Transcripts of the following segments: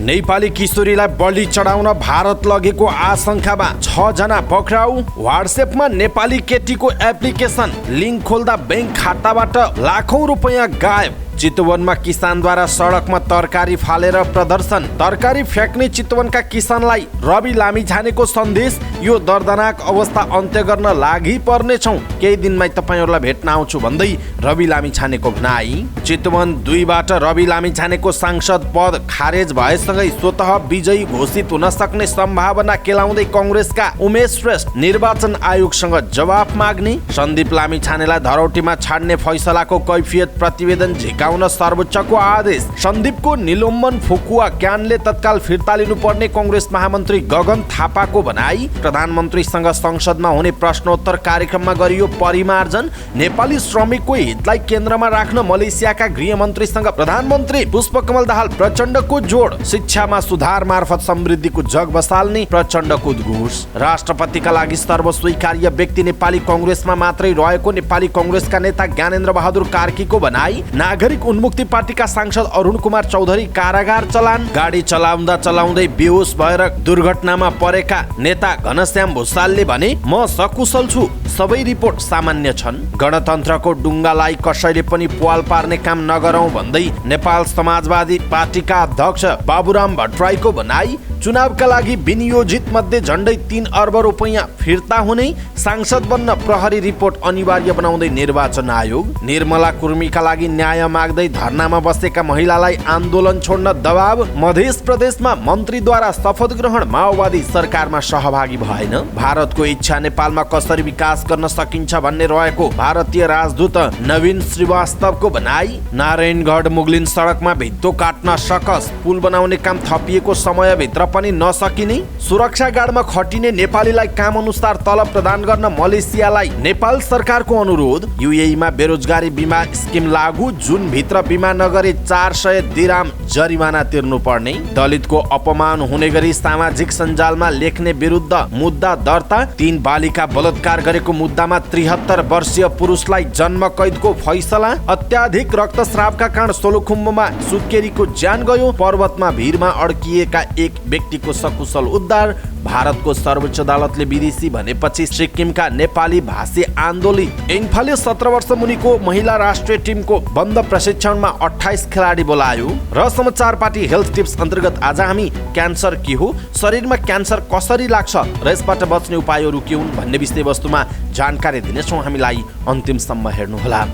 नेपाली किशोरीलाई बलि चढाउन भारत लगेको आशंकामा 6 जना पक्राउ। व्हाट्सएपमा नेपाली केटीको एप्लिकेसन लिङ्क खोल्दा बैंक खाताबाट लाखौं रुपैयाँ गायब। चितवनमा किसानद्वारा सडकमा तरकारी फालेर प्रदर्शन। तरकारी फ्याँक्ने चितवनका किसानलाई रवि लामिछानेको सन्देश, यो दर्दनाक अवस्था अन्त्य गर्न लागि पर्नेछौँ, केही दिनमै तपाईहरुलाई भेट्न आउँछु भन्दै रवि लामिछानेको भनाई। चितवन 2 बाट रवि लामिछानेको सांसद पद खारेज भएसँगै स्वतः विजयी घोषित हुन सक्ने सम्भावना केलाउँदै कांग्रेसका उमेश श्रेष्ठ निर्वाचन आयोगसँग जवाफ माग्ने। सन्दीप लामिछानेलाई धरौटीमा छाड्ने फैसलाको कैफियत प्रतिवेदन झिकाउन सर्वोच्चको आदेश। सन्दीपको निलम्बन फुकुवा क्यानले तत्काल फिर्ता लिनुपर्ने कांग्रेस महामन्त्री गगन थापाको भनाई। प्रधानमन्त्रीसँग संसदमा हुने प्रश्नोत्तर कार्यक्रममा गरियो परिमार्जन। नेपाली श्रमिकको हितलाई केन्द्रमा राख्न मलेसियाका गृहमन्त्रीसँग प्रधानमन्त्री पुष्पकमल दाहाल प्रचण्डको जोड। शिक्षामा सुधार मार्फत समृद्धिको जग बसाल्ने प्रचण्डको उद्घोष। राष्ट्रपतिका लागि सर्वस्वीकार्य व्यक्ति नेपाली कांग्रेसमा मात्रै रहेको नेपाली कांग्रेसका नेता ज्ञानेन्द्र बहादुर कार्कीको भनाई। नागरिक उन्मुक्ति पार्टीका सांसद अरुण कुमार चौधरी कारागार चलान। गाडी चलाउँदै बेहोस भएर दुर्घटनामा परेका नेता घनश्याम भुसालले भने, म सकुशल छु, सबै रिपोर्ट सामान्य छन्। गणतन्त्रको डुङ्गालाई कसैले पनि प्वाल पार्ने काम नगरौं भन्दै नेपाल समाजवादी पार्टीका अध्यक्ष बाबुराम भट्टराईको भनाई। चुनावका लागि विनियोजित मध्ये झण्डै 3 अर्ब रुपैयाँ फिर्ता हुने। सांसद बन्न प्रहरी रिपोर्ट अनिवार्य बनाउँदै निर्वाचन आयोग। निर्मला कुर्मीका लागि न्याय माग्दै धरनामा बसेका महिलालाई आन्दोलन छोड्न दबाव। मध्य प्रदेशमा मन्त्रीद्वारा शपथ ग्रहण, माओवादी सरकारमा सहभागी भएन। भारतको इच्छा नेपालमा कसरी विकास गर्न सकिन्छ भन्ने रहेको भारतीय राजदूत नवीन श्रीवास्तवको भनाई। नारायणगढ मुगलिन सडकमा भित्तो काट्न सकस, पुल बनाउने काम थपिएको समयभित्र पनि नसकिने। सुरक्षा गार्डमा खटिने नेपालीलाई काम अनुसार तलब प्रदान गर्न मलेसियालाई नेपाल सरकारको अनुरोध। युएईमा बेरोजगारी बीमा स्किम लागू, जुन भित्र बीमा नगरे 400 दिराम जरिवाना तिर्नु पर्ने। दलितको अपमान हुने गरी सामाजिक सञ्जालमा लेख्ने विरुद्ध मुद्दा दर्ता। 3 बालिका बलात्कार गरेको मुद्दामा 73 वर्षीय पुरुषलाई जन्म कैदको फैसला। अत्याधिक रक्तस्रावका कारण सोलुखुम्बुमा सुत्केरीको ज्यान गयो। पर्वतमा भिरमा अड्किएका एक व्यक्तिको सकुशल उद्धार। भारतको सर्वोच्च अदालतले विदेशी भनेपछि सिक्किमका नेपाली भाषी आन्दोलित। इन्फाले 17 वर्ष मुनिको महिला राष्ट्रिय टिमको बन्द प्रशिक्षणमा 28 खेलाडी बोलायो। र समाचार पार्टी हेल्थ टिप्स अन्तर्गत आज हामी क्यान्सर के हो, शरीरमा क्यान्सर कसरी लाग्छ र यसबाट बच्ने उपायहरू के हुन् भन्ने विषयवस्तुमा जानकारी दिनेछौँ। हामीलाई अन्तिमसम्म हेर्नुहोला।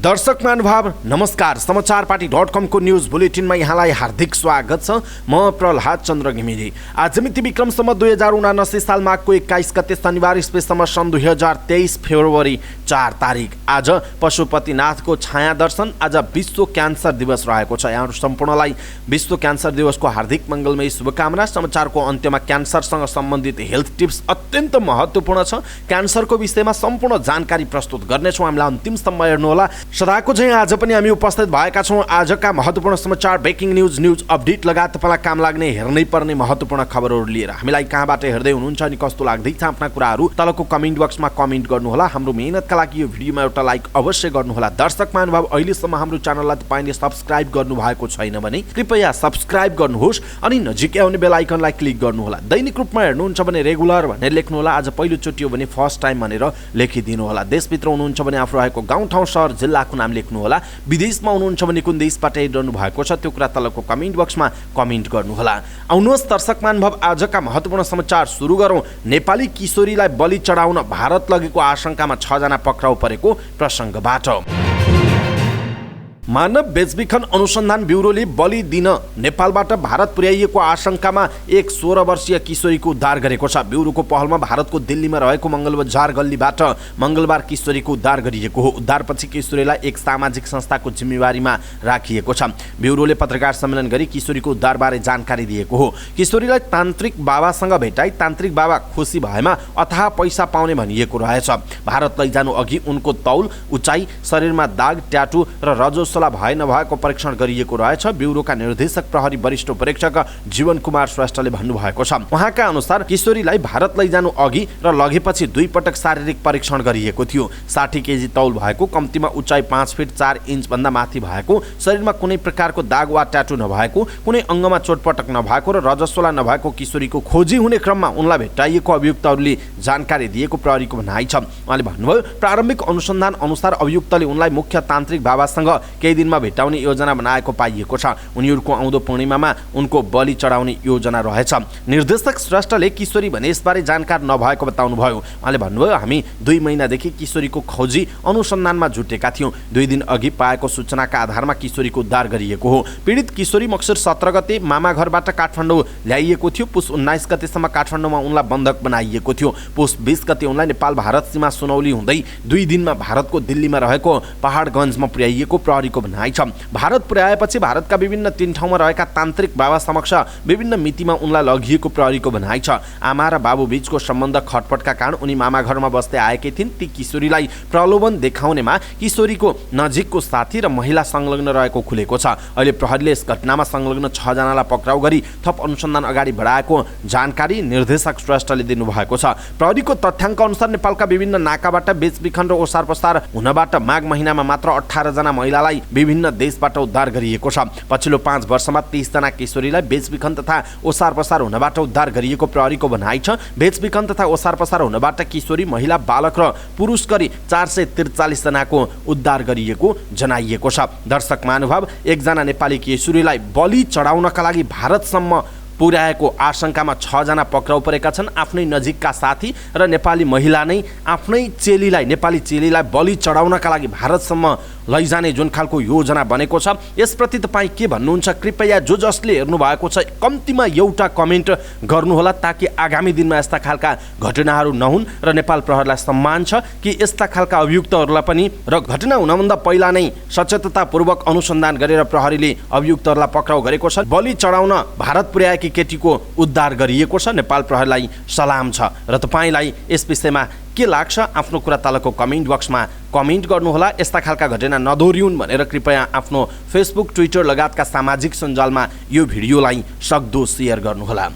दर्शक महानुभाव नमस्कार। समाचार पार्टी.com को न्यूज बुलेटिनमा यहाँलाई हार्दिक स्वागत छ। म प्रहलाद चन्द्र घिमिरे। आज मिति विक्रमसम्म 2079 साल माघको 21 गते शनिबार स्पेसम्म सन् 2023 फेब्रुअरी 4 तारिक। आज पशुपतिनाथको छाया दर्शन। आज विश्व क्यान्सर दिवस रहेको छ। यहाँहरू सम्पूर्णलाई विश्व क्यान्सर दिवसको हार्दिक मङ्गलमय शुभकामना। समाचारको अन्त्यमा क्यान्सरसँग सम्बन्धित हेल्थ टिप्स अत्यन्त महत्त्वपूर्ण छ। क्यान्सरको विषयमा सम्पूर्ण जानकारी प्रस्तुत गर्नेछौँ। हामीलाई अन्तिमसम्म हेर्नुहोला। सदाको चाहिँ आज पनि हामी उपस्थित भएका छौँ आजका महत्त्वपूर्ण समाचार, ब्रेकिङ न्युज अपडेट लगायत तपाईँलाई काम लाग्ने हेर्नै पर्ने महत्त्वपूर्ण खबरहरू लिएर। हामीलाई कहाँबाट हेर्दै हुनुहुन्छ अनि कस्तो लाग्दैछ आफ्ना कुराहरू तलको कमेन्ट बक्समा कमेन्ट गर्नुहोला। हाम्रो मेहनतका लागि यो भिडियोमा एउटा लाइक अवश्य गर्नुहोला। दर्शक महानुभाव अहिलेसम्म हाम्रो च्यानललाई तपाईँले सब्सक्राइब गर्नुभएको छैन भने कृपया सब्सक्राइब गर्नुहोस् अनि नजिकै आउने बेल आइकनलाई क्लिक गर्नुहोला। दैनिक रूपमा हेर्नुहुन्छ भने रेगुलर भनेर लेख्नुहोला। आज पहिलोचोटि हो भने फर्स्ट टाइम भनेर लेखिदिनुहोला। देशभित्र हुनुहुन्छ भने आफू रहेको गाउँ ठाउँ सहर जिल्लाको नाम लेख्नुहोला। विदेशमा हुनुहुन्छ भने कुन देशबाट हेरिरहनु भएको छ त्यो कुरा तलको कमेन्ट बक्समा कमेन्ट गर्नुहोला। आउनुहोस् दर्शक महानुभाव आजका महत्त्वपूर्ण समाचार सुरु गरौँ। नेपाली किशोरीलाई बलि चढाउन भारत लगेको आशंकामा 6 जना पक्राउ परेको प्रसङ्गबाट। मानव बेचबिखन अनुसन्धान ब्युरोले बलि दिन नेपालबाट भारत पुर्याइएको आशंकामा एक 16 वर्षीय किशोरीको उद्धार गरेको छ। ब्युरोको पहलमा भारतको दिल्लीमा रहेको मङ्गलबजार गल्लीबाट मङ्गलबार किशोरीको उद्धार गरिएको हो। उद्धारपछि किशोरीलाई एक सामाजिक संस्थाको जिम्मेवारीमा राखिएको छ। ब्युरोले पत्रकार सम्मेलन गरी किशोरीको उद्धारबारे जानकारी दिएको हो। किशोरीलाई तान्त्रिक बाबासँग भेटाई तान्त्रिक बाबा खुसी भएमा अथाह पैसा पाउने भनिएको रहेछ। भारत लैजानु अघि उनको तौल, उचाइ, शरीरमा दाग, ट्याटु र रजो रजस्वला भए नभएको परीक्षण गरिएको रहेछ। ब्युरोका निर्देशक प्रहरी वरिष्ठ परीक्षक जीवन कुमार श्रेष्ठले भन्नुभएको छ। उहाँका अनुसार किशोरीलाई भारत लैजानु अघि र लगेपछि 2 पटक शारीरिक परीक्षण गरिएको थियो। 60 केजी तौल भएको, कम्तीमा उचाइ 5 फिट 4 इन्च भन्दा माथि भएको, शरीरमा कुनै प्रकारको दाग वा ट्याटु नभएको, कुनै अङ्गमा चोटपटक नभएको र रजस्वला नभएको किशोरीको खोजी हुने क्रममा उनलाई भेटाइएको अभियुक्तहरूले जानकारी दिएको प्रहरीको भनाइ छ। उहाँले भन्नुभयो, प्रारम्भिक अनुसन्धान अनुसार अभियुक्तले उनलाई मुख्य तान्त्रिक बाबासँग केही दिनमा भेटाउने योजना बनाएको पाइएको छ। उनीहरूको आउँदो पूर्णिमामा उनको बलि चढाउने योजना रहेछ। निर्देशक श्रेष्ठले किशोरी भने यसबारे जानकार नभएको बताउनुभयो। उहाँले भन्नुभयो, हामी 2 महिनादेखि किशोरीको खोजी अनुसन्धानमा जुटेका थियौँ। 2 दिन अघि पाएको सूचनाका आधारमा किशोरीको उद्धार गरिएको हो। पीडित किशोरी मक्सिर 17 गते मामा घरबाट काठमाडौँ ल्याइएको थियो। पुस 19 गतेसम्म काठमाडौँमा उनलाई बन्धक बनाइएको थियो। पुस 20 गते उनलाई नेपाल भारत सीमा सुनौली हुँदै 2 दिनमा भारतको दिल्लीमा रहेको पहाडगञ्जमा पुर्याइएको प्रहरीको भनाइ छ। भारत पुर्याएपछि भारतका विभिन्न 3 ठाउँमा रहेका तान्त्रिक बाबा समक्ष विभिन्न मितिमा उनलाई लगिएको प्रहरीको भनाइ छ। आमा र बाबु बीचको सम्बन्ध खटपटका कारण उनी मामा घरमा बस्दै आएकी थिइन्। ती किशोरीलाई प्रलोभन देखाउनेमा किशोरीको नजिकको साथी र महिला संलग्न रहेको खुलेको छ। अहिले प्रहरीले यस घटनामा संलग्न 6 जनालाई पक्राउ गरी थप अनुसन्धान अगाडि बढाएको जानकारी निर्देशक श्रेष्ठले दिनुभएको छ। प्रहरीको तथ्याङ्क अनुसार नेपालका विभिन्न नाकाबाट बेचबिखन र ओसार पसार हुनबाट माघ महिनामा मात्र 18 जना महिलालाई विभिन्न देशबाट उद्धार गरिएको छ। पछिल्लो 5 वर्षमा 30 जना किशोरीलाई बेचबिखन तथा ओसार पसार हुनबाट उद्धार गरिएको प्रहरीको भनाइ छ। बेचबिखन तथा ओसार पसार हुनबाट किशोरी, महिला, बालक र पुरुष गरी 443 जनाको उद्धार गरिएको जनाइएको छ। दर्शक महानुभाव, 1 जना नेपाली किशोरीलाई बलि चढाउनका लागि भारतसम्म पुर्याएको आशंकामा 6 जना पक्राउ परेका छन्। आफ्नै नजिकका साथी र नेपाली महिला नै आफ्नै नेपाली चेलीलाई बलि चढाउनका लागि भारतसम्म लैजाने जुन खालको योजना बनेको छ, यसप्रति तपाईँ के भन्नुहुन्छ? कृपया जसले हेर्नु भएको छ कम्तीमा एउटा कमेन्ट गर्नुहोला, ताकि आगामी दिनमा यस्ता खालका घटनाहरू नहुन् र नेपाल प्रहरीलाई सम्मान छ कि यस्ता खालका अभियुक्तहरूलाई पनि र घटना हुनभन्दा पहिला नै सचेततापूर्वक अनुसन्धान गरेर प्रहरीले अभियुक्तहरूलाई पक्राउ गरेको छ। बलि चढाउन भारत पुर्याएकी केटीको उद्धार गरिएको छ। नेपाल प्रहरीलाई सलाम छ। र तपाईँलाई यस विषयमा के लाग्छ? आफ्नो कुरा तलको कमेन्ट बक्समा कमेन्ट गर्नुहोला। यस्ता खालका घटना नदोहोरिउन् भनेर कृपया आफ्नो फेसबुक, ट्विटर लगायतका सामाजिक सञ्जालमा यो भिडियोलाई सक्दो सेयर गर्नुहोला।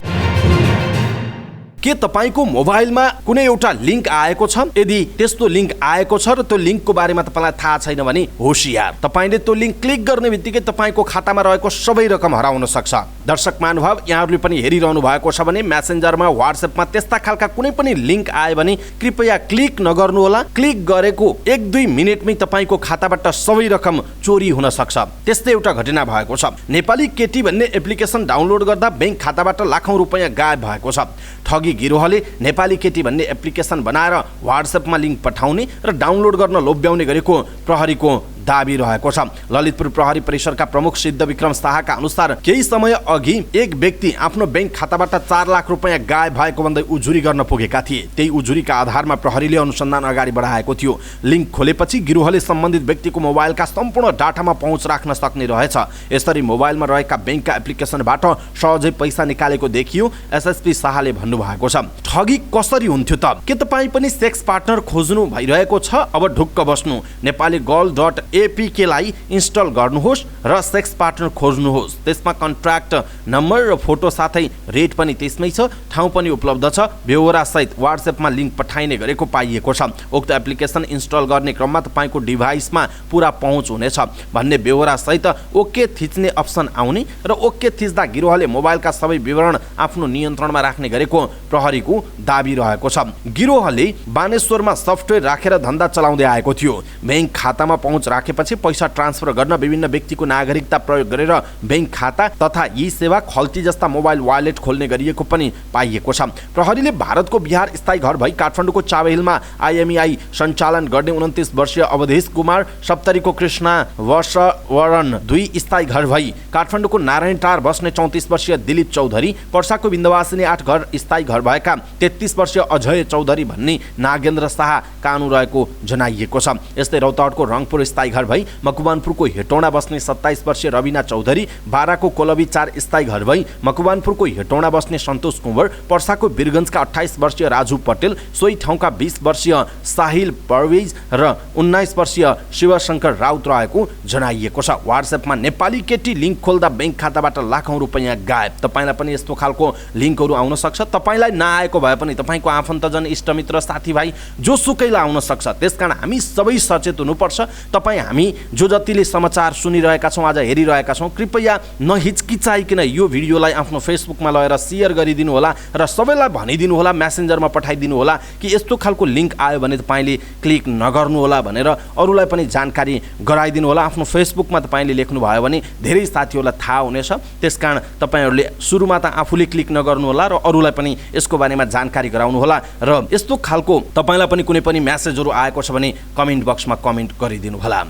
के तपाईको मोबाइलमा कुनै एउटा लिङ्क आएको छ? यदि त्यस्तो लिङ्क आएको छ र त्यो लिङ्कको बारेमा तपाईलाई थाहा छैन भने होशियार, तपाईले त्यो लिङ्क क्लिक गर्ने बित्तिकै तपाईको खातामा रहेको सबै रकम हराउन सक्छ। दर्शक महानुभाव, यहाँहरूले पनि हेरिरहनु भएको छ भने मेसेन्जरमा, व्हाट्सएपमा त्यस्ता खालका कुनै पनि लिङ्क आयो भने कृपया क्लिक नगर्नुहोला। क्लिक गरेको 1-2 मिनेटमै तपाईको खाताबाट सबै रकम चोरी हुन सक्छ। त्यस्तै एउटा घटना भएको छ। नेपाली केटी भन्ने एप्लिकेसन डाउनलोड गर्दा बैंक खाताबाट लाखौं रुपैयाँ गायब भएको छ। ठगी गिरोहले नेपाली केटी भन्ने एप्लिकेसन बनाएर व्हाट्सएपमा लिङ्क पठाउने र डाउनलोड गर्न लोभ्याउने गरेको प्रहरीको दाबी रहेको छ। ललितपुर प्रहरी परिसरका प्रमुख सिद्ध विक्रम शाहका अनुसार केही समय अघि एक व्यक्ति आफ्नो बैंक खाताबाट 4 लाख रुपैयाँ गायब भएको भन्दै उजुरी गर्न पुगेका थिए। त्यही उजुरीका आधारमा प्रहरीले अनुसन्धान अगाडि बढाएको थियो। लिङ्क खोलेपछि गिरोहले सम्बन्धित व्यक्तिको मोबाइलका सम्पूर्ण डाटामा पहुँच राख्न सक्ने रहेछ। यसरी मोबाइलमा रहेका बैंकका एप्लिकेसनबाट सहजै पैसा निकालेको देखियो। एसएसपी शाहले भन्नुभएको छ। ठगी कसरी हुन्थ्यो त? के तपाईँ पनि सेक्स पार्टनर खोज्नु भइरहेको छ? अब ढुक्क बस्नु। नेपाली girl.apk लाई इन्स्टल गर्नुहोस् र सेक्स पार्टनर खोज्नुहोस्। त्यसमा कन्ट्र्याक्ट नम्बर र फोटो साथै रेट पनि त्यसमै छ, ठाउँ पनि उपलब्ध छ। बेहोरा सहित व्हाट्सएपमा लिङ्क पठाइने गरेको पाइएको छ। उक्त एप्लिकेसन इन्स्टल गर्ने क्रममा तपाईँको डिभाइसमा पुरा पहुँच हुनेछ भन्ने बेहोरा सहित ओके थिच्ने अप्सन आउने र ओके थिच्दा गिरोहले मोबाइलका सबै विवरण आफ्नो नियन्त्रणमा राख्ने गरेको प्रहरीको दाबी रहेको छ। गिरोहले बानेश्वरमा सफ्टवेयर राखेर धन्दा चलाउँदै आएको थियो। बैंक खातामा पहुँच राखेपछि पैसा ट्रान्सफर गर्न विभिन्न व्यक्तिको नागरिकता प्रयोग गरेर बैंक खाता तथा यी सेवा खल्ती जस्ता मोबाइल वालेट खोल्ने गरिएको पनि पाइएको छ। प्रहरीले भारतको बिहार स्थायी घर भई काठमाडौँको चाबहिलमा IMEI सञ्चालन गर्ने 29 वर्षीय अवधेश कुमार, सप्तरीको कृष्णा वर्षवरण 2 स्थायी घर भई काठमाडौँको नारायणटार बस्ने 34 वर्षीय दिलीप चौधरी, पर्साको बिन्दवासिनी 8 घर स्थायी घर भएका 33 वर्षीय अजय चौधरी भन्ने नागेन्द्र शाह कानु रहेको जनाइएको छ। यस्तै रौतहटको रङपुर स्थायी घर भई मकवानपुरको हेटौँडा बस्ने 27 वर्षीय रविना चौधरी, बाराको कोलबी 4 स्थायी घर भई मकवानपुरको हेटौँडा बस्ने सन्तोष कुँवर, पर्साको वीरगञ्जका 28 वर्षीय राजु पटेल, सोही ठाउँका 20 वर्षीय साहिल परवेज र 19 वर्षीय शिवशंकर राउत रहेको जनाइएको छ। व्हाट्सएपमा नेपाली केटी लिङ्क खोल्दा बैंक खाताबाट लाखौं रुपैयाँ गायब। तपाईलाई पनि यस्तो खालको लिङ्कहरू आउन सक्छ। तपाईलाई नआएको भए पनि तपाईको आफन्तजन, इष्टमित्र, साथीभाइ जोसुकैलाई आउन सक्छ। त्यसकारण हामी सबै सचेत हुनुपर्छ। तपाईँ हामी जो जतिले समाचार सुनिरहेका छौँ, आज हेरिरहेका छौँ, कृपया नहिचकिचाइकन यो भिडियोलाई आफ्नो फेसबुकमा लगेर सेयर गरिदिनु होला र सबैलाई भनिदिनु होला, मेसेन्जरमा पठाइदिनु होला कि यस्तो खालको लिङ्क आयो भने तपाईँले क्लिक नगर्नु होला भनेर अरूलाई पनि जानकारी गराइदिनु होला। आफ्नो फेसबुकमा तपाईँले लेख्नुभयो भने धेरै साथीहरूलाई थाहा हुनेछ। त्यसकारण तपाईँहरूले सुरुमा त आफूले क्लिक नगर्नु होला र अरूलाई पनि यसको बारेमा जानकारी गराउनु होला। र यस्तो खालको तपाईँलाई पनि कुनै पनि म्यासेजहरू आएको छ भने कमेन्ट बक्समा कमेन्ट गरिदिनु होला।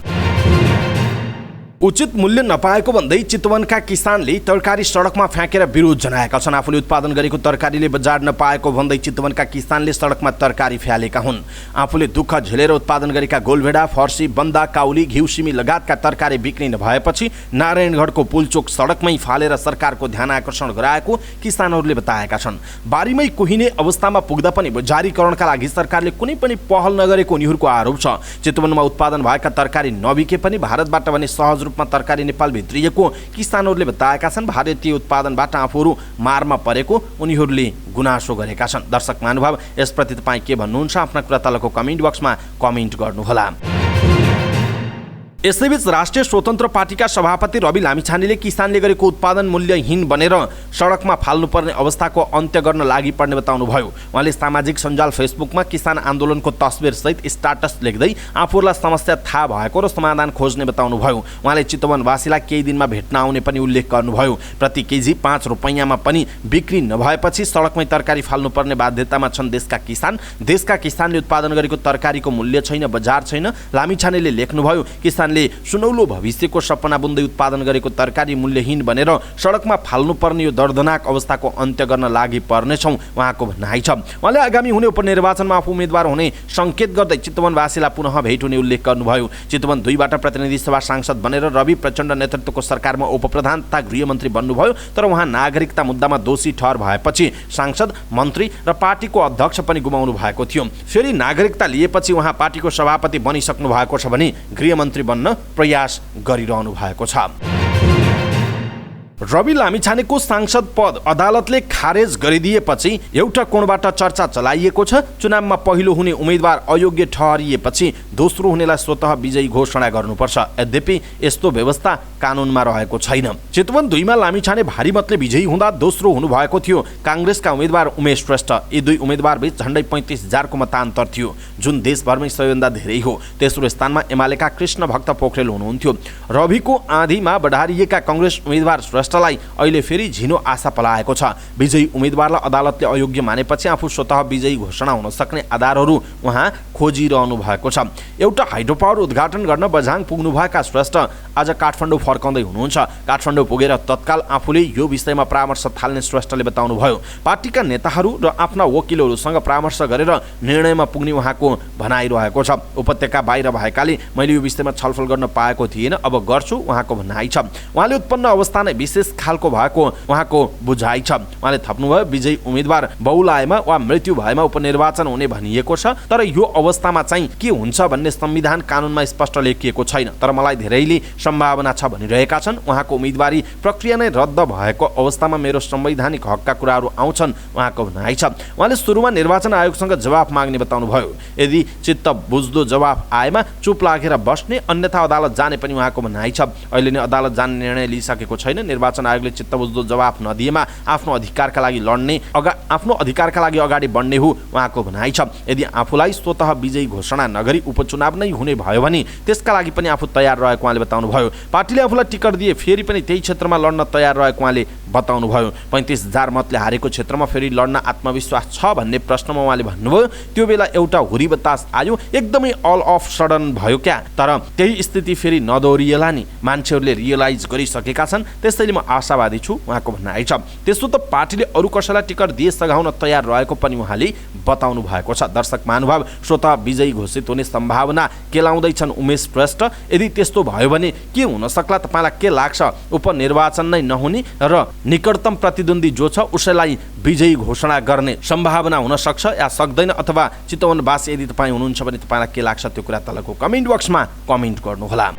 उचित मूल्य नपाएको भन्दै चितवनका किसानले तरकारी सडकमा फ्याँकेर विरोध जनाएका छन्। आफूले उत्पादन गरेको तरकारीले बजार नपाएको भन्दै चितवनका किसानले सडकमा तरकारी फ्यालेका हुन्। आफूले दुःख झेलेर उत्पादन गरेका गोलभेडा, फर्सी, बन्दा, काउली, घिउ, सिमी लगायतका तरकारी बिक्री नभएपछि नारायणगढको पुलचोक सडकमै फालेर सरकारको ध्यान आकर्षण गराएको किसानहरूले बताएका छन्। बारीमै कुहिने अवस्थामा पुग्दा पनि बजारीकरणका लागि सरकारले कुनै पनि पहल नगरेको उनीहरूको आरोप छ। चितवनमा उत्पादन भएका तरकारी नबिके पनि भारतबाट भने सहज रूपमा तरकारी नेपाल भित्रिएको किसानहरूले बताएका छन्। भारतीय उत्पादनबाट आफूहरू मारमा परेको उनीहरूले गुनासो गरेका छन्। दर्शक महानुभाव, यसप्रति तपाईँ के भन्नुहुन्छ? आफ्ना कुरा तलको कमेन्ट बक्समा कमेन्ट गर्नुहोला। यसैबीच राष्ट्रिय स्वतन्त्र पार्टीका सभापति रवि लामिछानेले किसानले गरेको उत्पादन मूल्यहीन बनेर सडकमा फाल्नुपर्ने अवस्थाको अन्त्य गर्न लागि पर्ने बताउनुभयो। उहाँले सामाजिक सञ्जाल फेसबुकमा किसान आन्दोलनको तस्बिरसहित स्टाटस लेख्दै आफूहरूलाई समस्या थाहा भएको र समाधान खोज्ने बताउनुभयो। उहाँले चितवनवासीलाई केही दिनमा भेट्न आउने पनि उल्लेख गर्नुभयो। प्रति केजी 5 रुपैयाँमा पनि बिक्री नभएपछि सडकमै तरकारी फाल्नुपर्ने बाध्यतामा छन् देशका किसान। देशका किसानले उत्पादन गरेको तरकारीको मूल्य छैन, बजार छैन। लामिछानेले लेख्नुभयो, किसानले सुनौलो भविष्यको सपना बुन्दै उत्पादन गरेको तरकारी मूल्यहीन बनेर सडकमा फाल्नुपर्ने यो दर्दनाक अवस्थाको अन्त्य गर्न लागि पर्नेछौँ उहाँको भनाइ छ। उहाँले आगामी हुने उपनिर्वाचनमा आफू उम्मेदवार हुने सङ्केत गर्दै चितवनवासीलाई पुनः भेट हुने उल्लेख गर्नुभयो। चितवन 2बाट प्रतिनिधि सभा सांसद बनेर रवि प्रचण्ड नेतृत्वको सरकारमा उपप्रधान तथा गृहमन्त्री बन्नुभयो। तर उहाँ नागरिकता मुद्दामा दोषी ठहर भएपछि सांसद, मन्त्री र पार्टीको अध्यक्ष पनि गुमाउनु भएको थियो। फेरि नागरिकता लिएपछि उहाँ पार्टीको सभापति बनिसक्नु भएको छ भने गृहमन्त्री बन्न प्रयास गरिरहनु भएको छ। रवि लामिछानेको सांसद पद अदालतले खारेज गरिदिएपछि एउटा कोणबाट चर्चा चलाइएको छ। चुनावमा पहिलो हुने उम्मेदवार अयोग्य ठहरिएपछि दोस्रो हुनेलाई स्वतः विजयी घोषणा गर्नुपर्छ। यद्यपि यस्तो व्यवस्था कानुनमा रहेको छैन। चितवन 2मा लामिछाने भारी मतले विजयी हुँदा दोस्रो हुनुभएको थियो काङ्ग्रेसका उम्मेदवार उमेश श्रेष्ठ। यी दुई उम्मेदवार बीच झण्डै 35,000को मतान्तर थियो, जुन देशभरमै सबैभन्दा धेरै हो। तेस्रो स्थानमा एमालेका कृष्ण भक्त पोखरेल हुनुहुन्थ्यो। रविको आँधीमा बढारिएका काङ्ग्रेस उम्मेदवार श्रेष्ठलाई अहिले फेरि झिनो आशा पलाएको छ। विजयी उम्मेदवारलाई अदालतले अयोग्य मानेपछि आफू स्वतः विजयी घोषणा हुन सक्ने आधारहरू उहाँ खोजिरहनु भएको छ। एउटा हाइड्रो पावर उद्घाटन गर्न बझाङ पुग्नुभएका श्रेष्ठ आज काठमाडौँ फर्काउँदै हुनुहुन्छ। काठमाडौँ पुगेर तत्काल आफूले यो विषयमा परामर्श थाल्ने श्रेष्ठले बताउनुभयो। पार्टीका नेताहरू र आफ्ना वकिलहरूसँग परामर्श गरेर निर्णयमा पुग्ने उहाँको भनाइरहेको छ। उपत्यका बाहिर भएकाले मैले यो विषयमा छलफल गर्न पाएको थिएन, अब गर्छु उहाँको भनाइ छ। उहाँले उत्पन्न अवस्था नै विशेष खालको भएको उहाँको बुझाइ छ। उहाँले थप्नुभयो, विजयी उम्मेदवार बहुलाएमा वा मृत्यु भएमा उपनिर्वाचन हुने भनिएको छ, तर यो अवस्थामा चाहिँ के हुन्छ भन्ने संविधान कानुनमा स्पष्ट लेखिएको छैन। तर मलाई धेरैले सम्भावना छ भनिरहेका छन्। उहाँको उम्मेदवारी प्रक्रिया नै रद्द भएको अवस्थामा मेरो संवैधानिक हकका कुराहरू आउँछन् उहाँको भनाइ छ। उहाँले सुरुमा निर्वाचन आयोगसँग जवाफ माग्ने बताउनुभयो। यदि चित्त बुझ्दो जवाफ आएमा चुप लागेर बस्ने, अन्यथा अदालत जाने पनि उहाँको भनाइ छ। अहिले नै अदालत जाने निर्णय लिइसकेको छैन। निर्वाचन आयोगले चित्तबुझ्दो जवाफ नदिएमा आफ्नो अधिकारका लागि अगाडि बढ्ने हो उहाँको भनाइ छ। यदि आफूलाई स्वतः विजयी घोषणा नगरी उपचुनाव नै हुने भयो भने त्यसका लागि पनि आफू तयार रहेको उहाँले बताउनुभयो। पार्टीले आफूलाई टिकट दिए फेरि पनि त्यही क्षेत्रमा लड्न तयार रहेको उहाँले बताउनुभयो। 35,000 मतले हारेको क्षेत्रमा फेरि लड्न आत्मविश्वास छ भन्ने प्रश्नमा उहाँले भन्नुभयो, त्यो बेला एउटा हुरी बतास आयो, एकदमै अल अफ सडन भयो क्या, तर त्यही स्थिति फेरि नदोहोरिएला नि, मान्छेहरूले रियलाइज गरिसकेका छन्, त्यसैले म आशावादी छु उहाँको भनाइ छ। त्यसो त पार्टीले अरू कसैलाई टिकट दिए सघाउन तयार रहेको पनि उहाँले बताउनु भएको छ। दर्शक महानुभाव, स्वतः विजयी घोषित हुने सम्भावना केलाउँदैछन् उमेश श्रेष्ठ। यदि त्यस्तो भयो भने के हुन सक्ला? तपाईँलाई के लाग्छ? उपनिर्वाचन नै नहुने र निकटतम प्रतिद्वन्दी जो छ उसैलाई विजयी घोषणा गर्ने सम्भावना हुन सक्छ या सक्दैन? अथवा चितवनवासी यदि तपाईँ हुनुहुन्छ भने तपाईँलाई के लाग्छ? त्यो कुरा तलको कमेन्ट बक्समा कमेन्ट गर्नुहोला।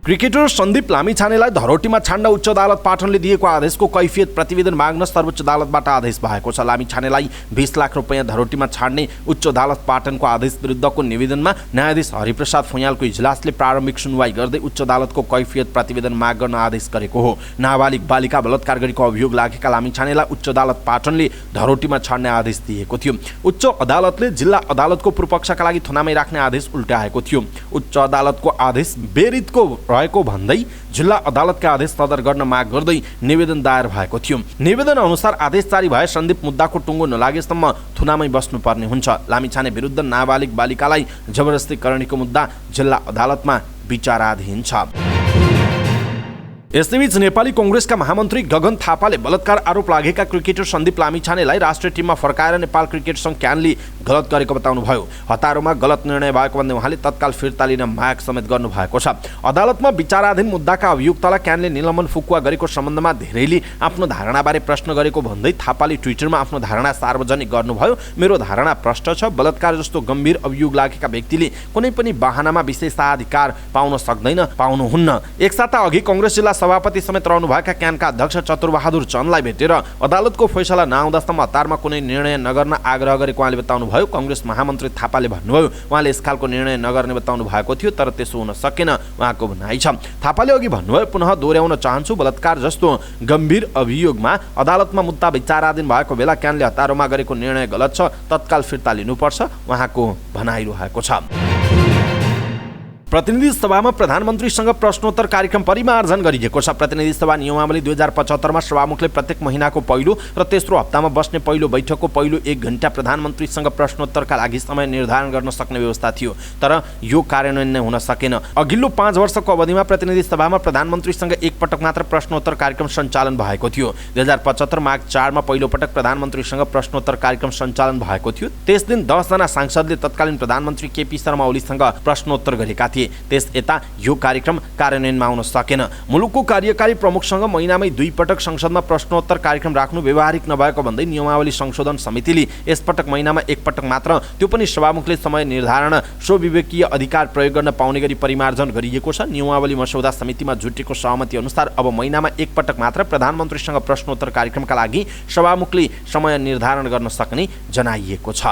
क्रिकेटर सन्दीप लामिछानेलाई धरोटीमा छाड्न उच्च अदालत पाटनले दिएको आदेशको कैफियत प्रतिवेदन माग्न सर्वोच्च अदालतबाट आदेश भएको छ। लामिछानेलाई 20 लाख रुपैयाँ धरोटीमा छाड्ने उच्च अदालत पाटनको आदेश विरुद्धको निवेदनमा न्यायाधीश हरिप्रसाद फुयालको इजलासले प्रारम्भिक सुनवाई गर्दै उच्च अदालतको कैफियत प्रतिवेदन माग गर्न आदेश गरेको हो। नाबालिग बालिका बलात्कार गरेको अभियोग लागेका लामिछानेलाई उच्च अदालत पाटनले धरोटीमा छाड्ने आदेश दिएको थियो। उच्च अदालतले जिल्ला अदालतको पूर्वपक्षका लागि थुनामै राख्ने आदेश उल्टाएको थियो। उच्च अदालतको आदेश बेरितको रहेको भन्दै जिल्ला अदालतका आदेश सदर गर्न माग गर्दै निवेदन दायर भएको थियो। निवेदन अनुसार आदेश जारी भए सन्दीप मुद्दाको टुङ्गो नलागेसम्म थुनामै बस्नुपर्ने हुन्छ। लामिछाने विरुद्ध नाबालिग बालिकालाई जबरजस्ती गर्नेको मुद्दा जिल्ला अदालतमा विचाराधीन छ। यसैबीच नेपाली कांग्रेसका महामन्त्री गगन थापाले बलात्कार आरोप लागेका क्रिकेटर सन्दीप लामिछानेलाई राष्ट्रिय टिममा फर्काएर नेपाल क्रिकेट संघ क्यानले गलत गरेको बताउनुभयो। हतारोमा गलत निर्णय भएको भन्दै उहाँले तत्काल फिर्ता लिन माग समेत गर्नुभएको छ। अदालतमा विचाराधीन मुद्दाका अभियुक्तलाई क्यानले निलम्बन फुकुवा गरेको सम्बन्धमा धेरैले आफ्नो धारणाबारे प्रश्न गरेको भन्दै थापाले ट्विटरमा आफ्नो धारणा सार्वजनिक गर्नुभयो। मेरो धारणा प्रष्ट छ। बलात्कार जस्तो गम्भीर अभियोग लागेका व्यक्तिले कुनै पनि बहानामा विशेषाधिकार पाउन सक्दैन, पाउनुहुन्न। एक साता अघि कांग्रेस जिल्ला सभापति समेत रहनुभएका क्यानका अध्यक्ष चतुरबहादुर चन्दलाई भेटेर अदालतको फैसला नआउँदासम्म हतारमा कुनै निर्णय नगर्न आग्रह गरेको उहाँले बताउनुभयो। कांग्रेस महामन्त्री थापाले भन्नुभयो उहाँले यस खालको निर्णय नगर्ने बताउनु भएको थियो, तर त्यसो हुन सकेन उहाँको भनाइ छ। थापाले अघि भन्नुभयो, पुनः दोहोर्याउन चाहन्छु, बलात्कार जस्तो गम्भीर अभियोगमा अदालतमा मुद्दा विचाराधीन भएको बेला क्यानले हतारोमा गरेको निर्णय गलत छ, तत्काल फिर्ता लिनुपर्छ उहाँको भनाइरहेको छ। प्रतिनिधि सभामा प्रधानमन्त्रीसँग प्रश्नोत्तर कार्यक्रम परिमार्जन गरिएको छ। प्रतिनिधि सभा नियमावली 2075 सभामुखले प्रत्येक महिनाको पहिलो र तेस्रो हप्तामा बस्ने पहिलो बैठकको पहिलो 1 घण्टा प्रधानमन्त्रीसँग प्रश्नोत्तरका लागि समय निर्धारण गर्न सक्ने व्यवस्था थियो, तर यो कार्यान्वयन नै हुन सकेन। अघिल्लो 5 वर्षको अवधिमा प्रतिनिधि सभामा प्रधानमन्त्रीसँग एक पटक मात्र प्रश्नोत्तर कार्यक्रम सञ्चालन भएको थियो। 2075 माघ 4 मा पहिलो पटक प्रधानमन्त्रीसँग प्रश्नोत्तर कार्यक्रम सञ्चालन भएको थियो। त्यस दिन 10 जना सांसदले तत्कालीन प्रधानमन्त्री केपी शर्मा ओलीसँग प्रश्नोत्तर गरेका थिए। त्यस यता यो कार्यक्रम कार्यान्वयनमा आउन सकेन। मुलुकको कार्यकारी प्रमुखसँग महिनामै 2 पटक संसदमा प्रश्नोत्तर कार्यक्रम राख्नु व्यवहारिक नभएको भन्दै नियमावली संशोधन समितिले यसपटक महिनामा 1 पटक मात्र, त्यो पनि सभामुखले समय निर्धारण स्वविवेकीय अधिकार प्रयोग गर्न पाउने गरी परिमार्जन गरिएको छ। नियमावली मस्यौदा समितिमा जुटेको सहमति अनुसार अब महिनामा 1 पटक मात्र प्रधानमन्त्रीसँग प्रश्नोत्तर कार्यक्रमका लागि सभामुखले समय निर्धारण गर्न सक्ने जनाइएको छ।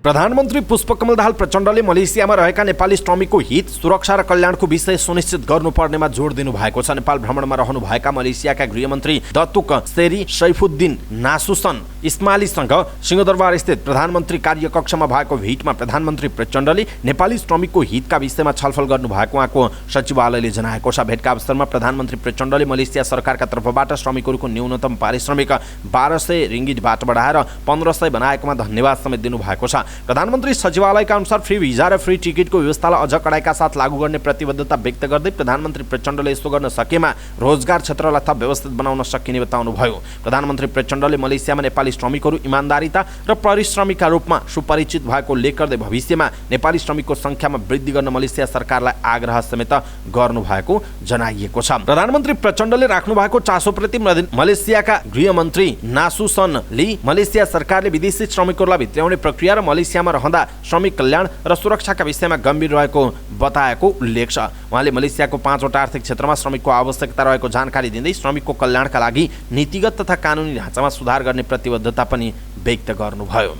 प्रधानमन्त्री पुष्पकमल दाहाल प्रचण्डले मलेसियामा रहेका नेपाली श्रमिकको हित, सुरक्षा र कल्याणको विषय सुनिश्चित गर्नुपर्नेमा जोड दिनु भएको छ। नेपाल भ्रमणमा रहनुभएका मलेसियाका गृहमन्त्री दतुक सेरी सैफुद्दिन नासुसन इस्मालीसँग सिंहदरबार स्थित प्रधानमन्त्री कार्यकक्षमा भएको भेटमा प्रधानमन्त्री प्रचण्डले नेपाली श्रमिकको हितका विषयमा छलफल गर्नुभएको उहाँको सचिवालयले जनाएको छ। भेटका अवसरमा प्रधानमन्त्री प्रचण्डले मलेसिया सरकारका तर्फबाट श्रमिकहरूको न्यूनतम पारिश्रमिक 1200 रिङ्गिटबाट बढाएर 1500 बनाएकोमा धन्यवाद समेत दिनुभएको छ। प्रधानमन्त्री सचिवालयका अनुसार फ्री भिजा र फ्री टिकटको व्यवस्थालाई अझ कडाइका साथ लागू गर्ने प्रतिबद्धता व्यक्त गर्दै प्रधानमन्त्री प्रचण्डले यसो गर्न सकेमा रोजगार क्षेत्रलाई थप व्यवस्थित बनाउन सकिने बताउनुभयो। प्रधानमन्त्री प्रचण्डले मलेसियामा नेपाली श्रमिकहरू इमान्दारिता र परिश्रमीका रूपमा सुपरिचित भएको उल्लेख गर्दै भविष्यमा नेपाली श्रमिकको संख्यामा वृद्धि गर्न मलेसिया सरकारलाई आग्रह समेत गर्नुभएको जनाइएको छ। प्रधानमन्त्री प्रचण्डले राख्नु भएको चासोप्रति मलेसियाका गृहमन्त्री नासुसनले मलेसिया सरकारले विदेशी श्रमिकहरूलाई भित्र्याउने प्रक्रिया र मलेसियामा रहँदा श्रमिक कल्याण र सुरक्षाका विषयमा गम्भीर रहेको बताएको उल्लेख छ। उहाँले मलेसियाको 5 वटा आर्थिक क्षेत्रमा श्रमिकको आवश्यकता रहेको जानकारी दिँदै श्रमिकको कल्याणका लागि नीतिगत तथा कानुनी ढाँचामा सुधार गर्ने प्रतिबद्धता पनि व्यक्त गर्नुभयो।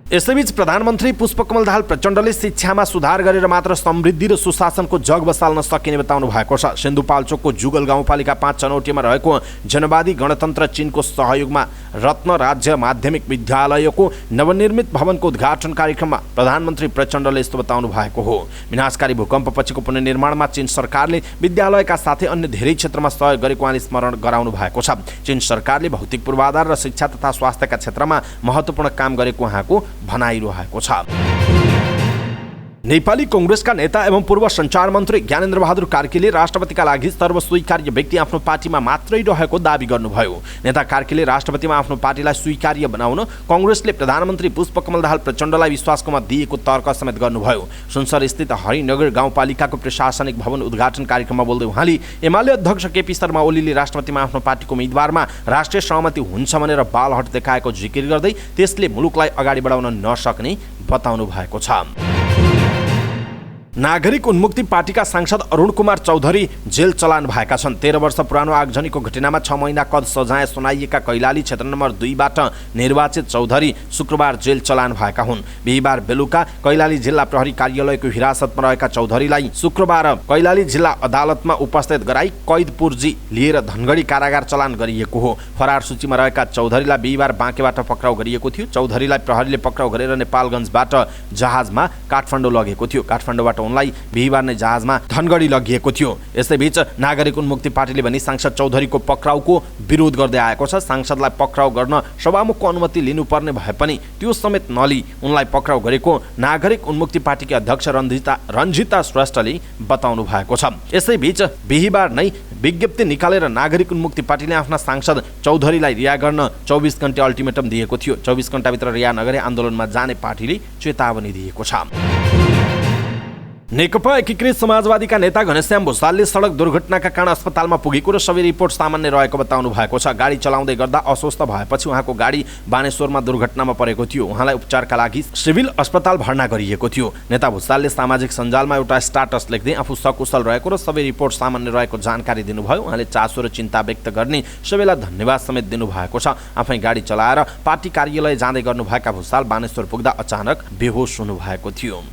यसैबीच प्रधानमन्त्री पुष्पकमल दाहाल प्रचण्डले शिक्षामा सुधार गरेर मात्र समृद्धि र सुशासनको जग बसाल्न सकिने बताउनु भएको छ। सिन्धुपाल्चोकको जुगल गाउँपालिका 5 चनौटीमा रहेको जनवादी गणतन्त्र चिनको सहयोगमा रत्न राज्य माध्यमिक विद्यालयको नवनिर्मित भवनको उद्घाटन कार्यक्रममा प्रधानमन्त्री प्रचण्डले यस्तो बताउनु भएको हो। विनाशकारी भूकम्पपछिको पुनर्निर्माणमा चीन सरकारले विद्यालयका साथै अन्य धेरै क्षेत्रमा सहयोग गरेको उहाँले स्मरण गराउनु भएको छ। चीन सरकारले भौतिक पूर्वाधार र शिक्षा तथा स्वास्थ्यका क्षेत्रमा महत्त्वपूर्ण काम गरेको उहाँको भनाइरहेको छ। नेपाली कांग्रेसका नेता एवं पूर्व सञ्चार मन्त्री ज्ञानेन्द्र बहादुर कार्कीले राष्ट्रपतिका लागि सर्वस्वीकार्य व्यक्ति आफ्नो पार्टीमा मात्रै रहेको दाबी गर्नुभयो। नेता कार्कीले राष्ट्रपतिमा आफ्नो पार्टीलाई स्वीकार्य बनाउन कांग्रेसले प्रधानमन्त्री पुष्पकमल दाहाल प्रचण्डलाई विश्वासको मत दिएको तर्क समेत गर्नुभयो। सुनसर स्थित हरिनगर गाउँपालिकाको प्रशासनिक भवन उद्घाटन कार्यक्रममा बोल्दै उहाँले एमाले अध्यक्ष केपी शर्मा ओलीले राष्ट्रपतिमा आफ्नो पार्टीको उम्मेदवारमा राष्ट्रिय सहमति हुन्छ भनेर बालहट देखाएको जिकिर गर्दै त्यसले मुलुकलाई अगाडि बढाउन नसक्ने बताउनु भएको छ। नागरिक उन्मुक्ति पार्टीका सांसद अरुण कुमार चौधरी जेल चलान भएका छन्। 13 वर्ष पुरानो आगजनीको घटनामा 6 महिना कैद सजाय सुनाइएका कैलाली क्षेत्र नम्बर 2 बाट निर्वाचित चौधरी शुक्रबार जेल चलान भएका हुन्। बिहीबार बेलुका कैलाली जिल्ला प्रहरी कार्यालयको हिरासतमा रहेका चौधरीलाई शुक्रबार कैलाली जिल्ला अदालतमा उपस्थित गराई कैद पूर्जी लिएर धनगढी कारागार चलान गरिएको हो। फरार सूचीमा रहेका चौधरीलाई बिहीबार बाँकेबाट पक्राउ गरिएको थियो। चौधरीलाई प्रहरीले पक्राउ गरेर नेपालगञ्जबाट जहाजमा काठमाडौँ लगेको थियो। काठमाडौँबाट उनलाई बिहीबार नै जहाजमा धनगढी लगिएको थियो। यसैबीच नागरिक उन्मुक्ति पार्टीले पनि सांसद चौधरीको पक्राउको विरोध गर्दै आएको छ। सांसदलाई पक्राउ गर्न सभामुखको अनुमति लिनुपर्ने भए पनि त्यो समेत नलिई उनलाई पक्राउ गरेको नागरिक उन्मुक्ति पार्टीकी अध्यक्ष रञ्जिता श्रेष्ठले बताउनु भएको छ। यसैबीच बिहीबार नै विज्ञप्ति निकालेर नागरिक उन्मुक्ति पार्टीले आफ्ना सांसद चौधरीलाई रिहा गर्न 24 घण्टे अल्टिमेटम दिएको थियो। 24 घण्टाभित्र रिहा नगरे आन्दोलनमा जाने पार्टीले चेतावनी दिएको छ। नेकपा एकीकृत समाजवादीका नेता घनश्याम भुसालले सडक दुर्घटनाका कारण अस्पतालमा पुगेको र सबै रिपोर्ट सामान्य रहेको बताउनु भएको छ। गाडी चलाउँदै गर्दा अस्वस्थ भएपछि उहाँको गाडी बानेश्वरमा दुर्घटनामा परेको थियो। उहाँलाई उपचारका लागि सिभिल अस्पताल भर्ना गरिएको थियो। नेता भुसालले सामाजिक सञ्जालमा एउटा स्ट्याटस लेख्दै आफू सकुशल रहेको र सबै रिपोर्ट सामान्य रहेको जानकारी दिनुभयो। उहाँले चासो र चिन्ता व्यक्त गर्ने सबैलाई धन्यवाद समेत दिनुभएको छ। आफै गाडी चलाएर पार्टी कार्यालय जाँदै गर्नुभएका भुसाल बानेश्वर पुग्दा अचानक बेहोस हुनुभएको थियो।